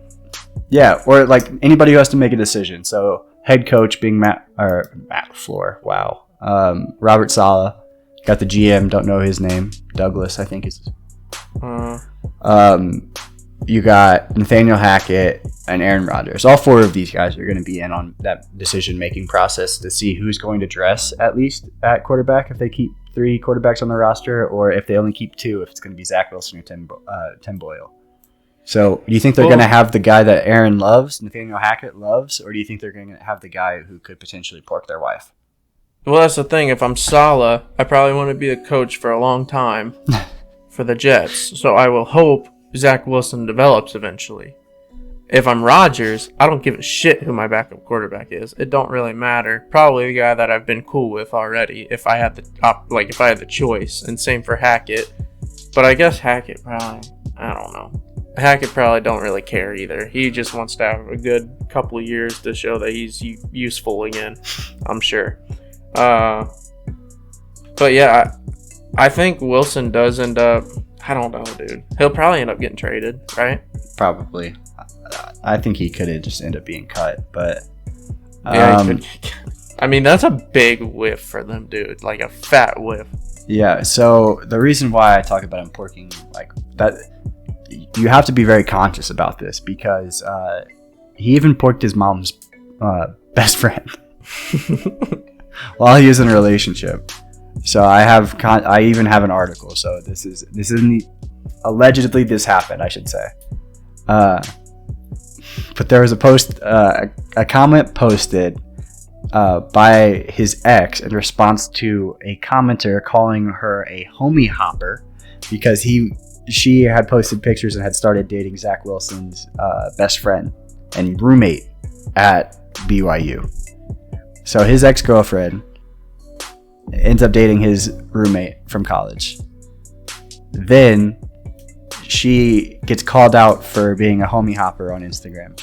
[SPEAKER 1] Yeah, or like anybody who has to make a decision. So head coach being Matt LaFleur. Wow. Robert Saleh. Got the GM, don't know his name. Douglas, I think is. You got Nathaniel Hackett and Aaron Rodgers. All four of these guys are going to be in on that decision-making process to see who's going to dress at least at quarterback if they keep 3 quarterbacks on the roster, or if they only keep 2, if it's going to be Zach Wilson or Tim Boyle. So do you think they're going to have the guy that Aaron loves, Nathaniel Hackett loves, or do you think they're going to have the guy who could potentially pork their wife?
[SPEAKER 2] Well, that's the thing. If I'm Saleh, I probably want to be a coach for a long time for the Jets. So I will hope Zach Wilson develops eventually. If I'm Rodgers, I don't give a shit who my backup quarterback is. It don't really matter. Probably the guy that I've been cool with already. If I had the choice, and same for Hackett. But I guess Hackett probably, I don't know. Hackett probably don't really care either. He just wants to have a good couple of years to show that he's useful again, I'm sure. But yeah, I think Wilson does end up, I don't know, dude. He'll probably end up getting traded, right?
[SPEAKER 1] Probably. I think he could have just ended up being cut, but...
[SPEAKER 2] Yeah, he could. I mean, that's a big whiff for them, dude. Like a fat whiff.
[SPEAKER 1] Yeah, so the reason why I talk about him porking like that... You have to be very conscious about this because he even porked his mom's best friend while he was in a relationship. So I even have an article. So this isn't allegedly this happened, I should say. But there was a post, a comment posted by his ex in response to a commenter calling her a homie hopper because she had posted pictures and had started dating Zach Wilson's best friend and roommate at BYU. So his ex-girlfriend ends up dating his roommate from college. Then she gets called out for being a homie hopper on Instagram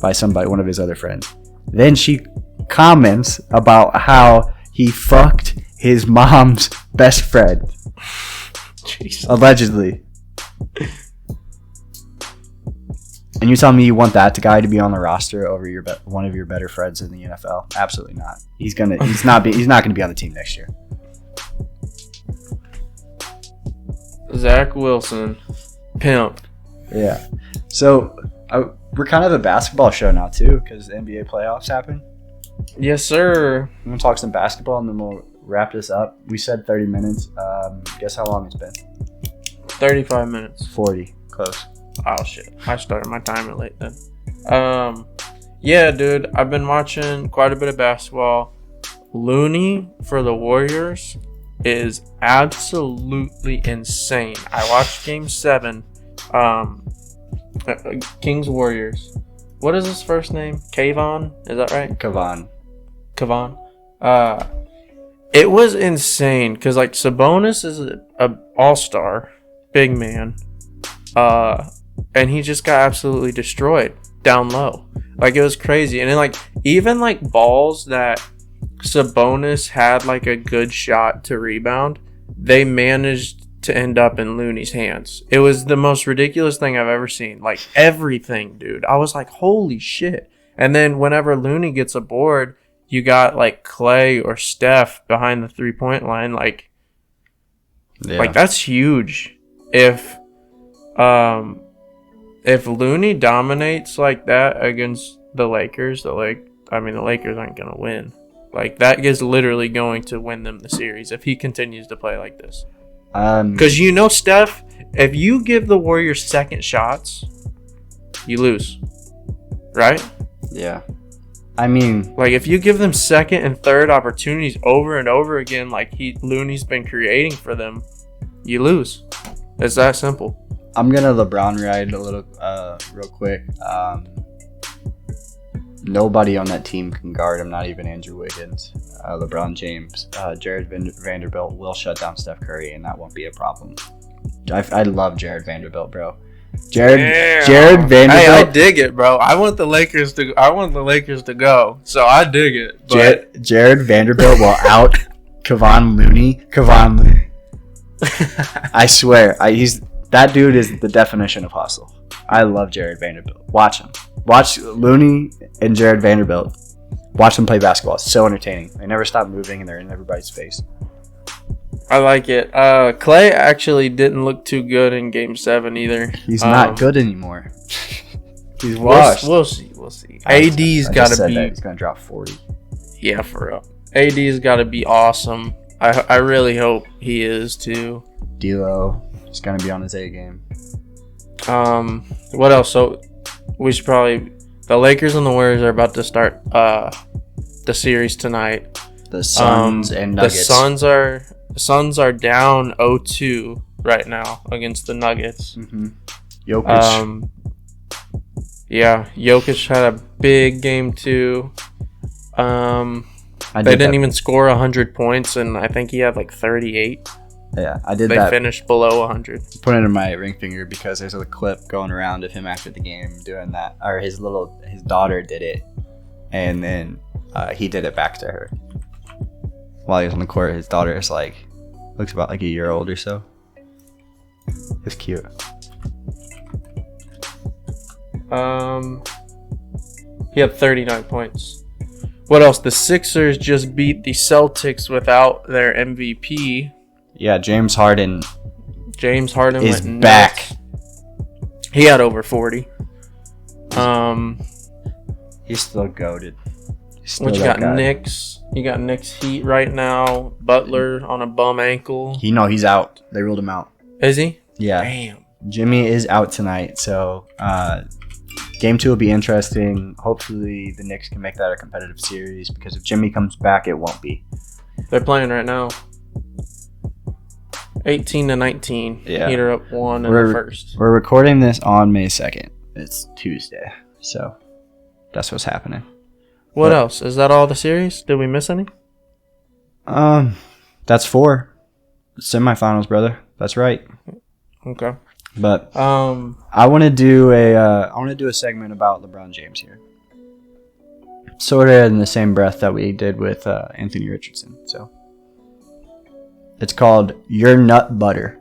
[SPEAKER 1] by one of his other friends. Then she comments about how he fucked his mom's best friend.
[SPEAKER 2] Jesus.
[SPEAKER 1] Allegedly. And you tell me you want that guy to be on the roster over one of your better friends in the NFL? Absolutely not. He's not gonna be on the team next year.
[SPEAKER 2] Zach Wilson, pimp.
[SPEAKER 1] Yeah. So we're kind of a basketball show now too, because the NBA playoffs happen.
[SPEAKER 2] Yes, sir.
[SPEAKER 1] I'm gonna talk some basketball and then we'll wrap this up. We said 30 minutes. Guess how long it's been?
[SPEAKER 2] 35 minutes.
[SPEAKER 1] 40. Close.
[SPEAKER 2] Oh shit, I started my timer late then. Yeah, dude, I've been watching quite a bit of basketball. Looney for the Warriors is absolutely insane. I watched Game 7, Kings Warriors. What is his first name? Kayvon? Is that right?
[SPEAKER 1] Kavon.
[SPEAKER 2] It was insane because like Sabonis is a all-star, big man. And he just got absolutely destroyed down low. Like, it was crazy. And then, like, even, like, balls that Sabonis had, like, a good shot to rebound, they managed to end up in Looney's hands. It was the most ridiculous thing I've ever seen. Like, everything, dude. I was like, holy shit. And then whenever Looney gets a board, you got, like, Clay or Steph behind the three-point line. Like, that's huge. If Looney dominates like that against the Lakers, the Lakers aren't going to win. Like, that is literally going to win them the series if he continues to play like this. Because Steph, if you give the Warriors second shots, you lose. Right?
[SPEAKER 1] Yeah. I mean...
[SPEAKER 2] Like, if you give them second and third opportunities over and over again, like Looney's been creating for them, you lose. It's that simple.
[SPEAKER 1] I'm gonna LeBron ride a little real quick. Nobody on that team can guard him, not even Andrew Wiggins, LeBron James. Jared Vanderbilt will shut down Steph Curry, and that won't be a problem. I love Jared Vanderbilt, bro. Jared Vanderbilt.
[SPEAKER 2] Hey, I dig it, bro. I want the Lakers to go, so I dig it. But
[SPEAKER 1] Jared Vanderbilt will out Kevon Looney. I swear, that dude is the definition of hustle. I love Jared Vanderbilt. Watch him. Watch Looney and Jared Vanderbilt. Watch them play basketball. It's so entertaining. They never stop moving, and they're in everybody's face.
[SPEAKER 2] I like it. Clay actually didn't look too good in Game 7 either.
[SPEAKER 1] He's not good anymore. He's washed.
[SPEAKER 2] We'll see. AD's got to be.
[SPEAKER 1] He's gonna drop 40.
[SPEAKER 2] Yeah, for real. AD's got to be awesome. I really hope he is too.
[SPEAKER 1] D'Lo is gonna be on his A game.
[SPEAKER 2] What else? So we should probably. The Lakers and the Warriors are about to start the series tonight.
[SPEAKER 1] The Suns and Nuggets.
[SPEAKER 2] The Suns are down 0-2 right now against the Nuggets.
[SPEAKER 1] Mm-hmm. Jokic.
[SPEAKER 2] Yeah, Jokic had a big game too. They didn't even score 100 points, and I think he had like 38.
[SPEAKER 1] Yeah, I did
[SPEAKER 2] that.
[SPEAKER 1] They
[SPEAKER 2] finished below 100.
[SPEAKER 1] Put it in my ring finger because there's a clip going around of him after the game doing that, or his daughter did it, and then he did it back to her while he was on the court. His daughter is looks about like a year old or so. It's cute.
[SPEAKER 2] He had 39 points. What else? The Sixers just beat the Celtics without their MVP.
[SPEAKER 1] Yeah, James Harden
[SPEAKER 2] is
[SPEAKER 1] went back.
[SPEAKER 2] Nuts. He had over 40.
[SPEAKER 1] He's still goated.
[SPEAKER 2] What you got? Knicks. You got Knicks Heat right now. Butler on a bum ankle.
[SPEAKER 1] He's out. They ruled him out.
[SPEAKER 2] Is he?
[SPEAKER 1] Yeah.
[SPEAKER 2] Damn.
[SPEAKER 1] Jimmy is out tonight, so game 2 will be interesting. Hopefully the Knicks can make that a competitive series, because if Jimmy comes back, it won't be.
[SPEAKER 2] They're playing right now. 18-19.
[SPEAKER 1] Yeah.
[SPEAKER 2] Heat are up 1 in the first.
[SPEAKER 1] We're recording this on May 2nd. It's Tuesday, so that's what's happening.
[SPEAKER 2] What else? Is that all the series? Did we miss any?
[SPEAKER 1] That's 4 semifinals, brother. That's right.
[SPEAKER 2] Okay.
[SPEAKER 1] But I want to do a segment about LeBron James here. Sort of in the same breath that we did with Anthony Richardson. So it's called Your Nut Butter.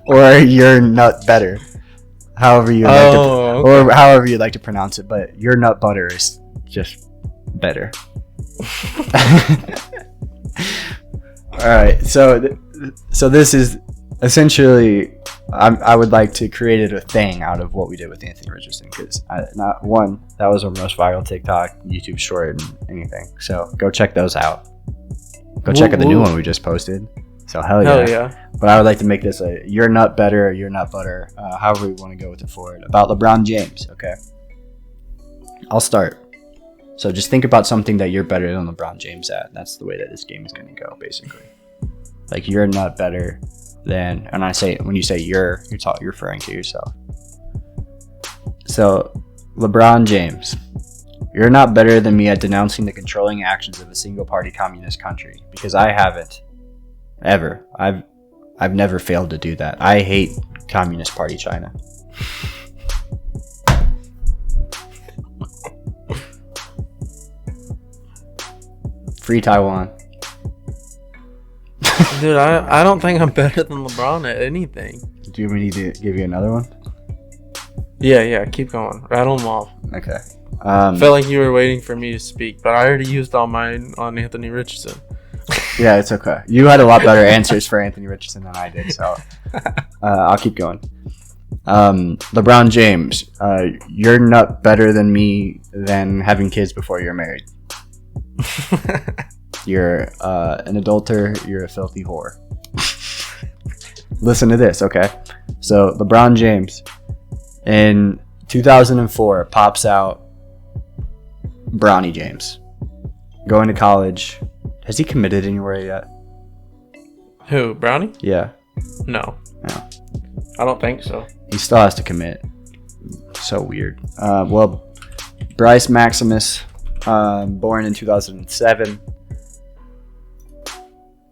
[SPEAKER 1] Or Your Nut Better. However you however you like to pronounce it, but Your Nut Butter is just better. All right, so this is essentially, I would like to create a thing out of what we did with Anthony Richardson, because that was our most viral TikTok, YouTube short, and anything. So go check those out. Go check out the new one we just posted. So hell yeah. But I would like to make this a Your Nut Better or Your Nut Butter, however we want to go with it forward, about LeBron James. Okay, I'll start. So just think about something that you're better than LeBron James at. That's the way that this game is going to go, basically. Like, you're not better than, and when you say you're referring to yourself. So, LeBron James, you're not better than me at denouncing the controlling actions of a single-party communist country, because I haven't ever. I've never failed to do that. I hate Communist Party China. Free Taiwan.
[SPEAKER 2] Dude, I don't think I'm better than LeBron at anything.
[SPEAKER 1] Do you need to give you another one?
[SPEAKER 2] Yeah, keep going. Rattle them off.
[SPEAKER 1] Okay.
[SPEAKER 2] I felt like you were waiting for me to speak, but I already used all mine on Anthony Richardson.
[SPEAKER 1] Yeah, it's okay. You had a lot better answers for Anthony Richardson than I did, so I'll keep going. LeBron James, you're not better than me than having kids before you're married. You're an adulterer. You're a filthy whore. Listen to this, okay? So LeBron James in 2004 pops out Bronny James going to college. Has he committed anywhere yet?
[SPEAKER 2] Who? Brownie?
[SPEAKER 1] Yeah.
[SPEAKER 2] No.
[SPEAKER 1] No.
[SPEAKER 2] I don't think so.
[SPEAKER 1] He still has to commit. So weird. Well, Bryce Maximus, born in 2007.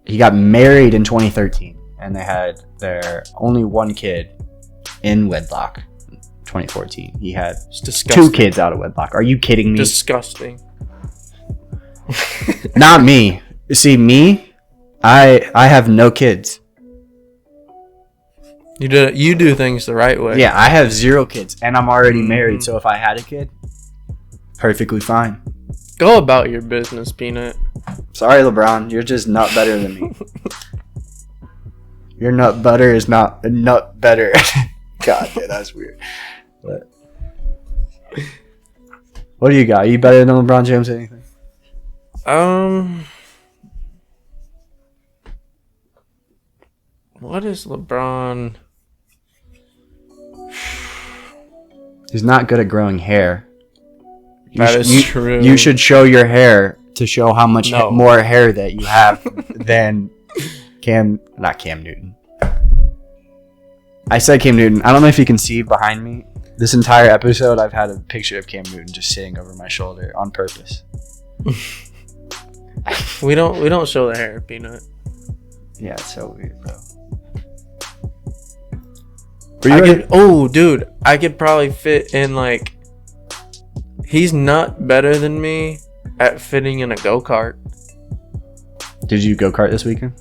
[SPEAKER 1] He got married in 2013, and they had their only one kid in wedlock. 2014. He had 2 kids out of wedlock. Are you kidding me?
[SPEAKER 2] Disgusting.
[SPEAKER 1] Not me. See, me, I have no kids.
[SPEAKER 2] You do things the right way.
[SPEAKER 1] Yeah, I have 0 kids, and I'm already married. So if I had a kid, perfectly fine.
[SPEAKER 2] Go about your business, Peanut.
[SPEAKER 1] Sorry, LeBron. You're just not better than me. Your nut butter is not a nut better. God, yeah, that's weird. But what do you got? Are you better than LeBron James or anything?
[SPEAKER 2] What is LeBron?
[SPEAKER 1] He's not good at growing hair.
[SPEAKER 2] That is true.
[SPEAKER 1] You should show your hair to show how much more hair that you have than not Cam Newton. I said Cam Newton. I don't know if you can see behind me. This entire episode, I've had a picture of Cam Newton just sitting over my shoulder on purpose.
[SPEAKER 2] We don't show the hair, Peanut.
[SPEAKER 1] Yeah, it's so weird, bro.
[SPEAKER 2] Dude, I could probably fit in like. He's not better than me at fitting in a go-kart.
[SPEAKER 1] Did you go-kart this weekend?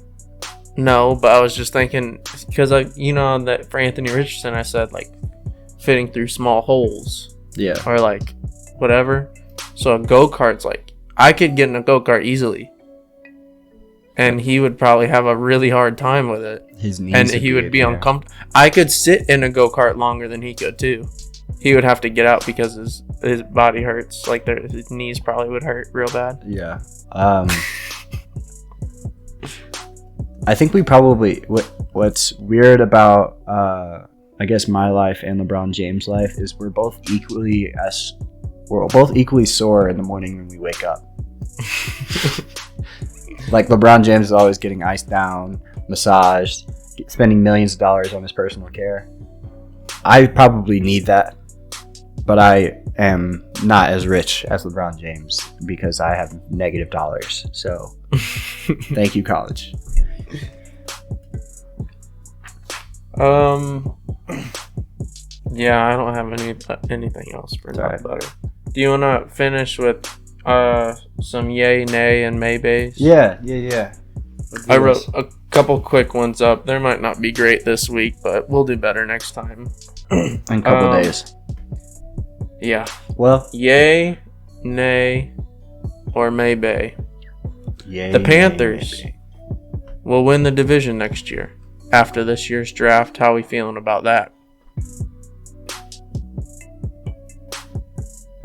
[SPEAKER 2] No, but I was just thinking because that for Anthony Richardson, I said like fitting through small holes.
[SPEAKER 1] Yeah.
[SPEAKER 2] Or like whatever. So a go-kart's like I could get in a go-kart easily. And he would probably have a really hard time with it.
[SPEAKER 1] His knees.
[SPEAKER 2] And he would be uncomfortable. I could sit in a go-kart longer than he could too. He would have to get out because his body hurts. Like his knees probably would hurt real bad.
[SPEAKER 1] Yeah. I think we probably what's weird about I guess my life and LeBron James' life is we're both equally sore in the morning when we wake up. Like LeBron James is always getting iced down, massaged, spending millions of dollars on his personal care. I probably need that, but I am not as rich as LeBron James because I have negative dollars. So thank you, college.
[SPEAKER 2] Yeah, I don't have anything else for nut butter. Do you want to finish with some yay, nay, and maybeys?
[SPEAKER 1] Yeah.
[SPEAKER 2] I wrote a couple quick ones up. They might not be great this week, but we'll do better next time.
[SPEAKER 1] In a couple days.
[SPEAKER 2] Yeah.
[SPEAKER 1] Well,
[SPEAKER 2] yay, nay, or maybe.
[SPEAKER 1] Yay.
[SPEAKER 2] The Panthers will win the division next year. After this year's draft, how are we feeling about that?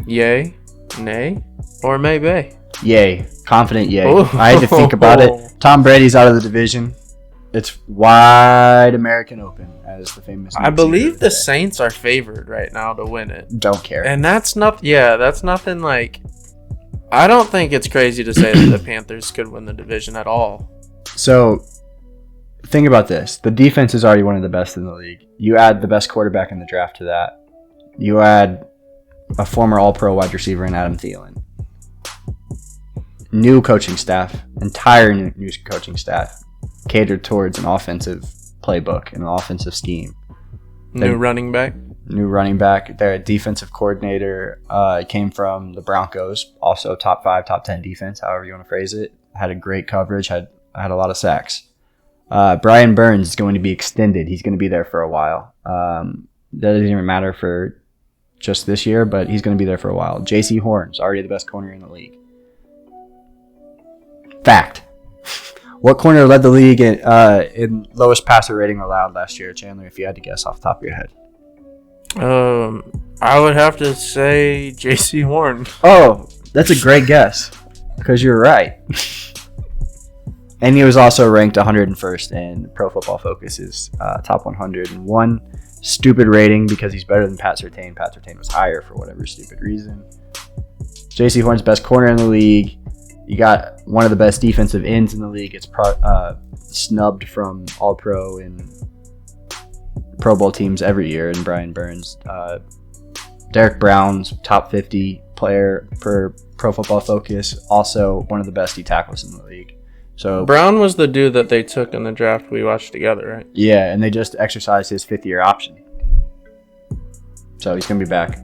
[SPEAKER 2] Yay, nay, or maybe?
[SPEAKER 1] Yay. Confident yay.
[SPEAKER 2] Ooh.
[SPEAKER 1] I had to think about it. Tom Brady's out of the division. It's wide American Open, as the famous.
[SPEAKER 2] I believe the Saints are favored right now to win it.
[SPEAKER 1] Don't care.
[SPEAKER 2] And that's nothing like. I don't think it's crazy to say that the Panthers could win the division at all.
[SPEAKER 1] So, think about this. The defense is already one of the best in the league. You add the best quarterback in the draft to that. You add a former All-Pro wide receiver in Adam Thielen. New coaching staff. Entire new coaching staff. Catered towards an offensive playbook and an offensive scheme.
[SPEAKER 2] New running back.
[SPEAKER 1] Their defensive coordinator came from the Broncos, also top 5, top 10 defense, however you want to phrase it. Had a great coverage, had a lot of sacks. Brian Burns is going to be extended. He's going to be there for a while. That doesn't even matter for just this year, but he's going to be there for a while. J.C. Horn's already the best corner in the league. Fact. What corner led the league in lowest passer rating allowed last year, Chandler, if you had to guess off the top of your head?
[SPEAKER 2] I would have to say J.C. Horn.
[SPEAKER 1] Oh, that's a great guess because you're right. And he was also ranked 101st in Pro Football Focus's top 101. Stupid rating because he's better than Pat Surtain. Pat Surtain was higher for whatever stupid reason. J.C. Horn's best corner in the league. You got one of the best defensive ends in the league. It's snubbed from All-Pro and Pro Bowl teams every year in Brian Burns. Derek Brown's top 50 player per Pro Football Focus. Also one of the best D tackles in the league. So
[SPEAKER 2] Brown was the dude that they took in the draft we watched together, right?
[SPEAKER 1] Yeah, and they just exercised his 5th-year option. So he's going to be back.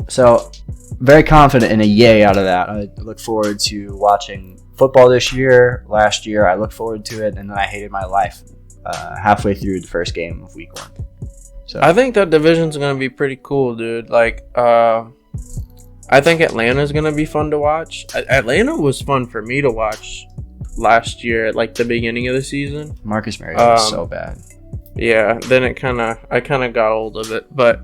[SPEAKER 1] So very confident in a yay out of that. I look forward to watching football this year. Last year, I looked forward to it, and then I hated my life halfway through the first game of week 1. So
[SPEAKER 2] I think that division's going to be pretty cool, dude. Like, I think Atlanta's going to be fun to watch. Atlanta was fun for me to watch last year at, like, the beginning of the season.
[SPEAKER 1] Marcus Mariota was so bad.
[SPEAKER 2] Yeah, then I kind of got old of it. But,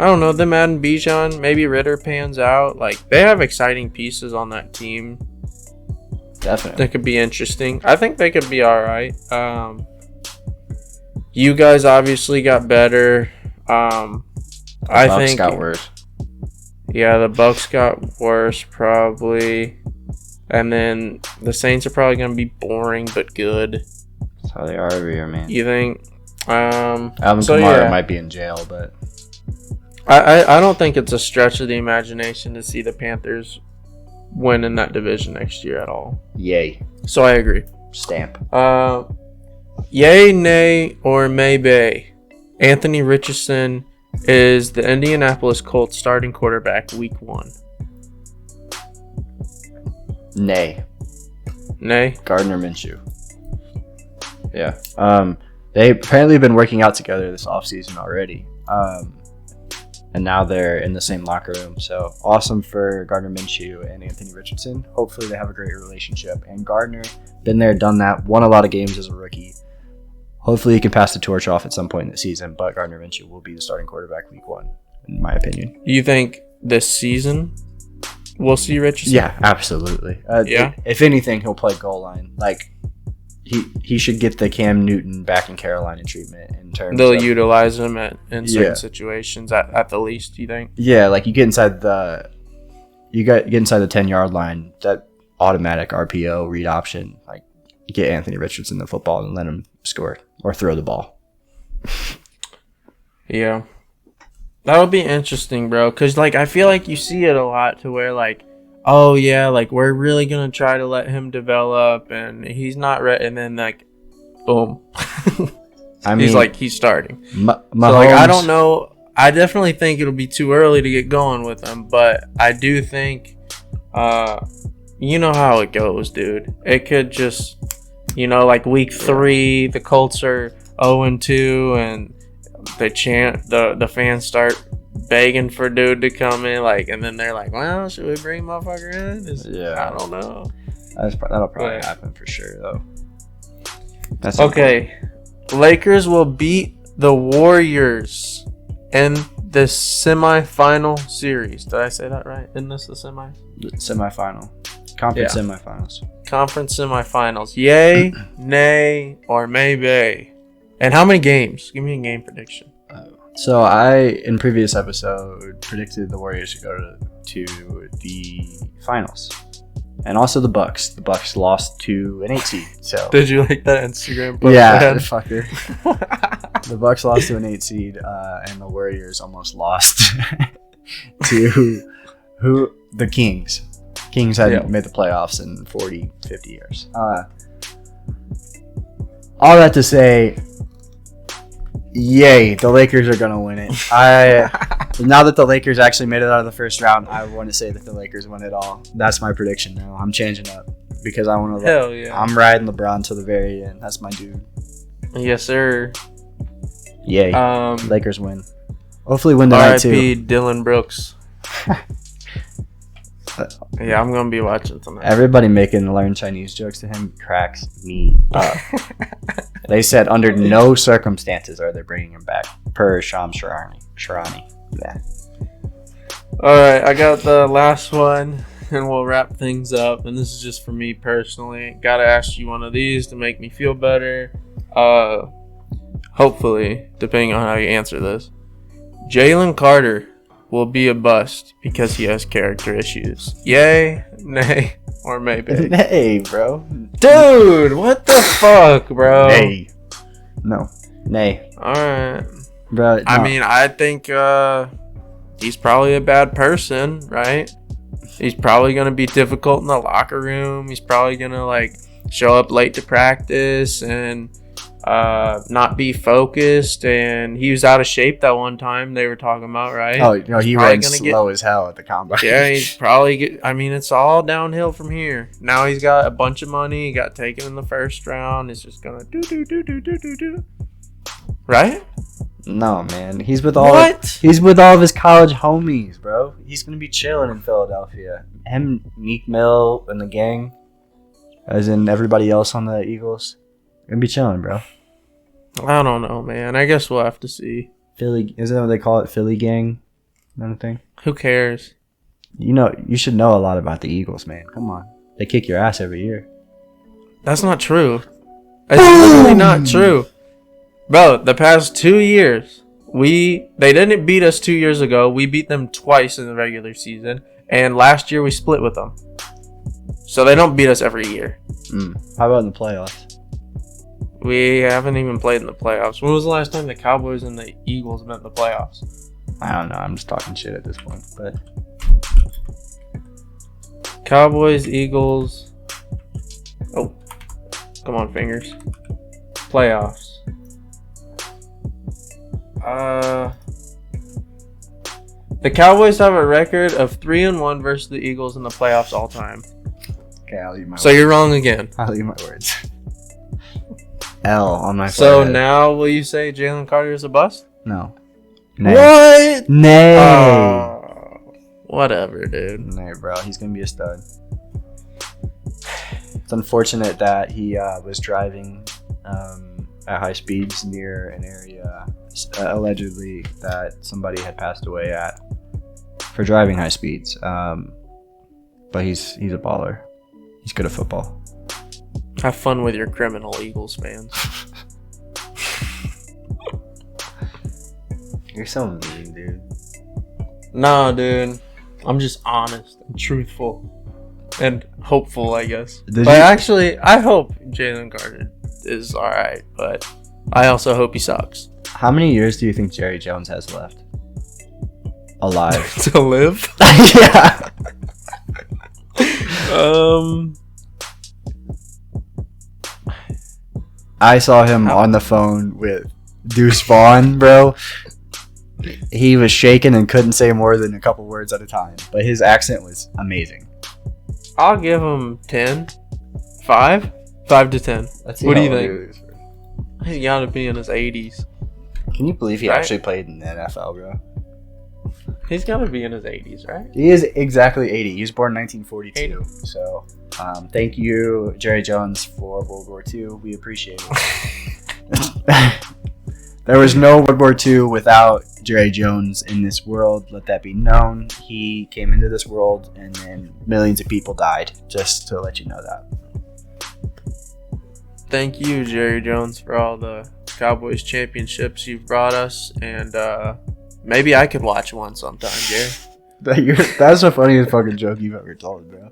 [SPEAKER 2] I don't know, them adding Bijan, maybe Ritter pans out. Like, they have exciting pieces on that team.
[SPEAKER 1] Definitely.
[SPEAKER 2] That could be interesting. I think they could be all right. You guys obviously got better. I think
[SPEAKER 1] got worse.
[SPEAKER 2] Yeah, the Bucks got worse probably. And then the Saints are probably going to be boring but good.
[SPEAKER 1] That's how they are every year, man.
[SPEAKER 2] You think?
[SPEAKER 1] Alvin Kamara might be in jail, but
[SPEAKER 2] I don't think it's a stretch of the imagination to see the Panthers win in that division next year at all.
[SPEAKER 1] Yay.
[SPEAKER 2] So I agree.
[SPEAKER 1] Stamp.
[SPEAKER 2] Yay, nay, or maybe. Anthony Richardson is the Indianapolis Colts starting quarterback week 1.
[SPEAKER 1] Nay.
[SPEAKER 2] Nay?
[SPEAKER 1] Gardner Minshew. Yeah. They apparently have been working out together this offseason already. And now they're in the same locker room. So awesome for Gardner Minshew and Anthony Richardson. Hopefully they have a great relationship. And Gardner, been there, done that, won a lot of games as a rookie. Hopefully he can pass the torch off at some point in the season, but Gardner Minshew will be the starting quarterback week 1, in my opinion.
[SPEAKER 2] You think this season we'll see Richardson?
[SPEAKER 1] Yeah, absolutely.
[SPEAKER 2] Yeah.
[SPEAKER 1] If anything, he'll play goal line. Like, he should get the Cam Newton back in Carolina treatment in terms
[SPEAKER 2] They'll
[SPEAKER 1] of,
[SPEAKER 2] utilize him in certain situations at the least, you think?
[SPEAKER 1] Yeah, like you get inside the 10-yard line, that automatic RPO read option, like get Anthony Richardson the football and let him score or throw the ball.
[SPEAKER 2] Yeah. That would be interesting, bro, cuz like I feel like you see it a lot to where like, oh yeah, like we're really going to try to let him develop and he's not ready, and then like boom. I mean, he's starting.
[SPEAKER 1] Mahomes,
[SPEAKER 2] so like I don't know, I definitely think it'll be too early to get going with him, but I do think you know how it goes, dude. It could just, like week 3, the Colts are 0-2 and they chant, the fans start begging for dude to come in, like, and then they're like, well, should we bring motherfucker in? I don't know.
[SPEAKER 1] That'll probably happen for sure, though. That's
[SPEAKER 2] okay. Lakers will beat the Warriors in the semifinal series. Did I say that right? Isn't this the
[SPEAKER 1] semifinal? Conference semifinals.
[SPEAKER 2] Conference semifinals. Yay, nay, or maybe. And how many games? Give me a game prediction.
[SPEAKER 1] So I, in previous episode, predicted the Warriors to go to the finals. And also the Bucks. The Bucks lost to an 8 seed. So
[SPEAKER 2] did you like that Instagram post?
[SPEAKER 1] Yeah, fucker. The Bucks lost to an 8 seed, and the Warriors almost lost to the Kings. Kings hadn't made the playoffs in 40, 50 years. All that to say, yay, the Lakers are going to win it. Now that the Lakers actually made it out of the first round, I want to say that the Lakers win it all. That's my prediction now. I'm changing up because I want to.
[SPEAKER 2] Hell yeah.
[SPEAKER 1] I'm riding LeBron to the very end. That's my dude.
[SPEAKER 2] Yes, sir.
[SPEAKER 1] Yay. Lakers win. Hopefully win tonight too.
[SPEAKER 2] R.I.P. Dylan Brooks. Yeah, I'm going to be watching tonight.
[SPEAKER 1] Everybody making learn Chinese jokes to him cracks me up. They said under no circumstances are they bringing him back, per Sham Sharani. Yeah.
[SPEAKER 2] All right, I got the last one, and we'll wrap things up. And this is just for me personally. Got to ask you one of these to make me feel better. Hopefully, depending on how you answer this. Jalen Carter will be a bust because he has character issues. Yay, nay, or maybe.
[SPEAKER 1] Nay, bro.
[SPEAKER 2] Dude, what the fuck, bro?
[SPEAKER 1] Nay. No. Nay.
[SPEAKER 2] Alright.
[SPEAKER 1] Bro, no.
[SPEAKER 2] I mean, I think he's probably a bad person, right? He's probably going to be difficult in the locker room. He's probably going to, like, show up late to practice and not be focused. And he was out of shape that one time they were talking about, right?
[SPEAKER 1] Oh, no, he ran slow as hell at the combine.
[SPEAKER 2] Yeah, he's probably I mean, it's all downhill from here. Now he's got a bunch of money. He got taken in the first round. He's just going to do. Right?
[SPEAKER 1] No, man. He's with all
[SPEAKER 2] What?
[SPEAKER 1] He's with all of his college homies, bro. He's gonna be chilling in Philadelphia. Him, Meek Mill, and the gang, as in everybody else on the Eagles, gonna be chilling, bro.
[SPEAKER 2] I don't know, man. I guess we'll have to see.
[SPEAKER 1] Philly, isn't that what they call it? Philly gang, another thing.
[SPEAKER 2] Who cares?
[SPEAKER 1] You know, you should know a lot about the Eagles, man. Come on, they kick your ass every year.
[SPEAKER 2] That's not true. It's literally not true. Bro, the past 2 years, they didn't beat us 2 years ago. We beat them twice in the regular season. And last year we split with them. So they don't beat us every year.
[SPEAKER 1] How about in the playoffs?
[SPEAKER 2] We haven't even played in the playoffs. When was the last time the Cowboys and the Eagles met in the playoffs?
[SPEAKER 1] I don't know. I'm just talking shit at this point. But
[SPEAKER 2] Cowboys, Eagles. Oh, come on, fingers. Playoffs. The Cowboys have a record of 3-1 versus the Eagles in the playoffs all time.
[SPEAKER 1] okay, I'll leave my.
[SPEAKER 2] So you're wrong again.
[SPEAKER 1] I'll leave my words. L on my.
[SPEAKER 2] So
[SPEAKER 1] forehead.
[SPEAKER 2] now will you say Jalen Carter is a bust?
[SPEAKER 1] No. Nay.
[SPEAKER 2] What?
[SPEAKER 1] Nay.
[SPEAKER 2] Whatever, dude.
[SPEAKER 1] Nay, bro. He's gonna be a stud. It's unfortunate that he was driving at high speeds near an area allegedly that somebody had passed away at for driving high speeds. But he's a baller. He's good at football.
[SPEAKER 2] Have fun with your criminal Eagles fans.
[SPEAKER 1] You're so mean, dude.
[SPEAKER 2] Nah, dude. I'm just honest and truthful and hopeful, I guess. Actually, I hope Jalen Carter is alright, but I also hope he sucks.
[SPEAKER 1] How many years do you think Jerry Jones has left? Alive.
[SPEAKER 2] To live?
[SPEAKER 1] Yeah. I saw him on the phone with Deuce Vaughn, bro. He was shaking and couldn't say more than a couple words at a time, but his accent was amazing.
[SPEAKER 2] I'll give him 10. 5? 5 to 10. What do you think? He's got to be in his 80s.
[SPEAKER 1] Can you believe he actually played in the NFL, bro?
[SPEAKER 2] He's got to be in his 80s, right?
[SPEAKER 1] He is exactly 80. He was born in 1942.
[SPEAKER 2] 80.
[SPEAKER 1] So, thank you, Jerry Jones, for World War II. We appreciate it. There was no World War II without Jerry Jones in this world. Let that be known. He came into this world, and then millions of people died. Just to let you know that.
[SPEAKER 2] Thank you, Jerry Jones, for all the Cowboys championships you've brought us, and maybe I could watch one sometime, Jerry.
[SPEAKER 1] That's the funniest fucking joke you've ever told, bro.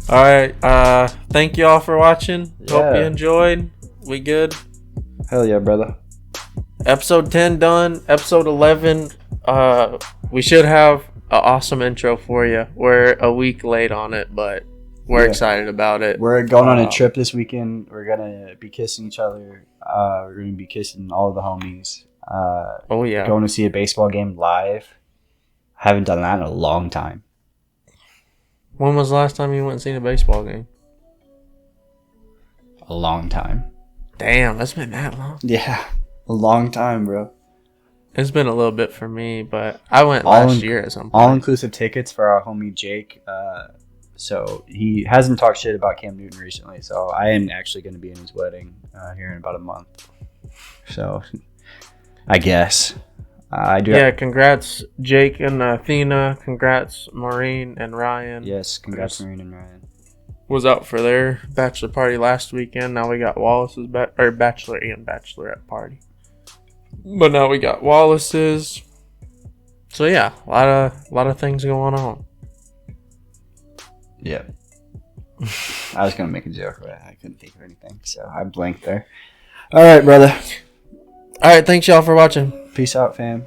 [SPEAKER 2] All right, thank you all for watching. Hope you enjoyed. We good?
[SPEAKER 1] Hell yeah, brother.
[SPEAKER 2] Episode 10 done. Episode 11, we should have an awesome intro for you. We're a week late on it, but we're excited about it.
[SPEAKER 1] We're going on a trip this weekend. We're going to be kissing each other. We're going to be kissing all of the homies.
[SPEAKER 2] Oh, yeah.
[SPEAKER 1] Going to see a baseball game live. Haven't done that in a long time.
[SPEAKER 2] When was the last time you went and seen a baseball game?
[SPEAKER 1] A long time.
[SPEAKER 2] Damn, that's been that long.
[SPEAKER 1] Yeah, a long time, bro.
[SPEAKER 2] It's been a little bit for me, but I went last year at some point.
[SPEAKER 1] All-inclusive tickets for our homie Jake. So he hasn't talked shit about Cam Newton recently, so I am actually going to be in his wedding here in about a month. So, I guess. I do.
[SPEAKER 2] Yeah, congrats Jake and Athena. Congrats Maureen and Ryan.
[SPEAKER 1] Yes, congrats Maureen and Ryan.
[SPEAKER 2] Was out for their bachelor party last weekend. Now we got Wallace's bachelor and bachelorette party. But now we got Wallace's. So yeah, a lot of things going on.
[SPEAKER 1] Yeah. I was gonna make a joke, but I couldn't think of anything, so I blanked there. All right, brother.
[SPEAKER 2] All right, thanks y'all for watching.
[SPEAKER 1] Peace out, fam.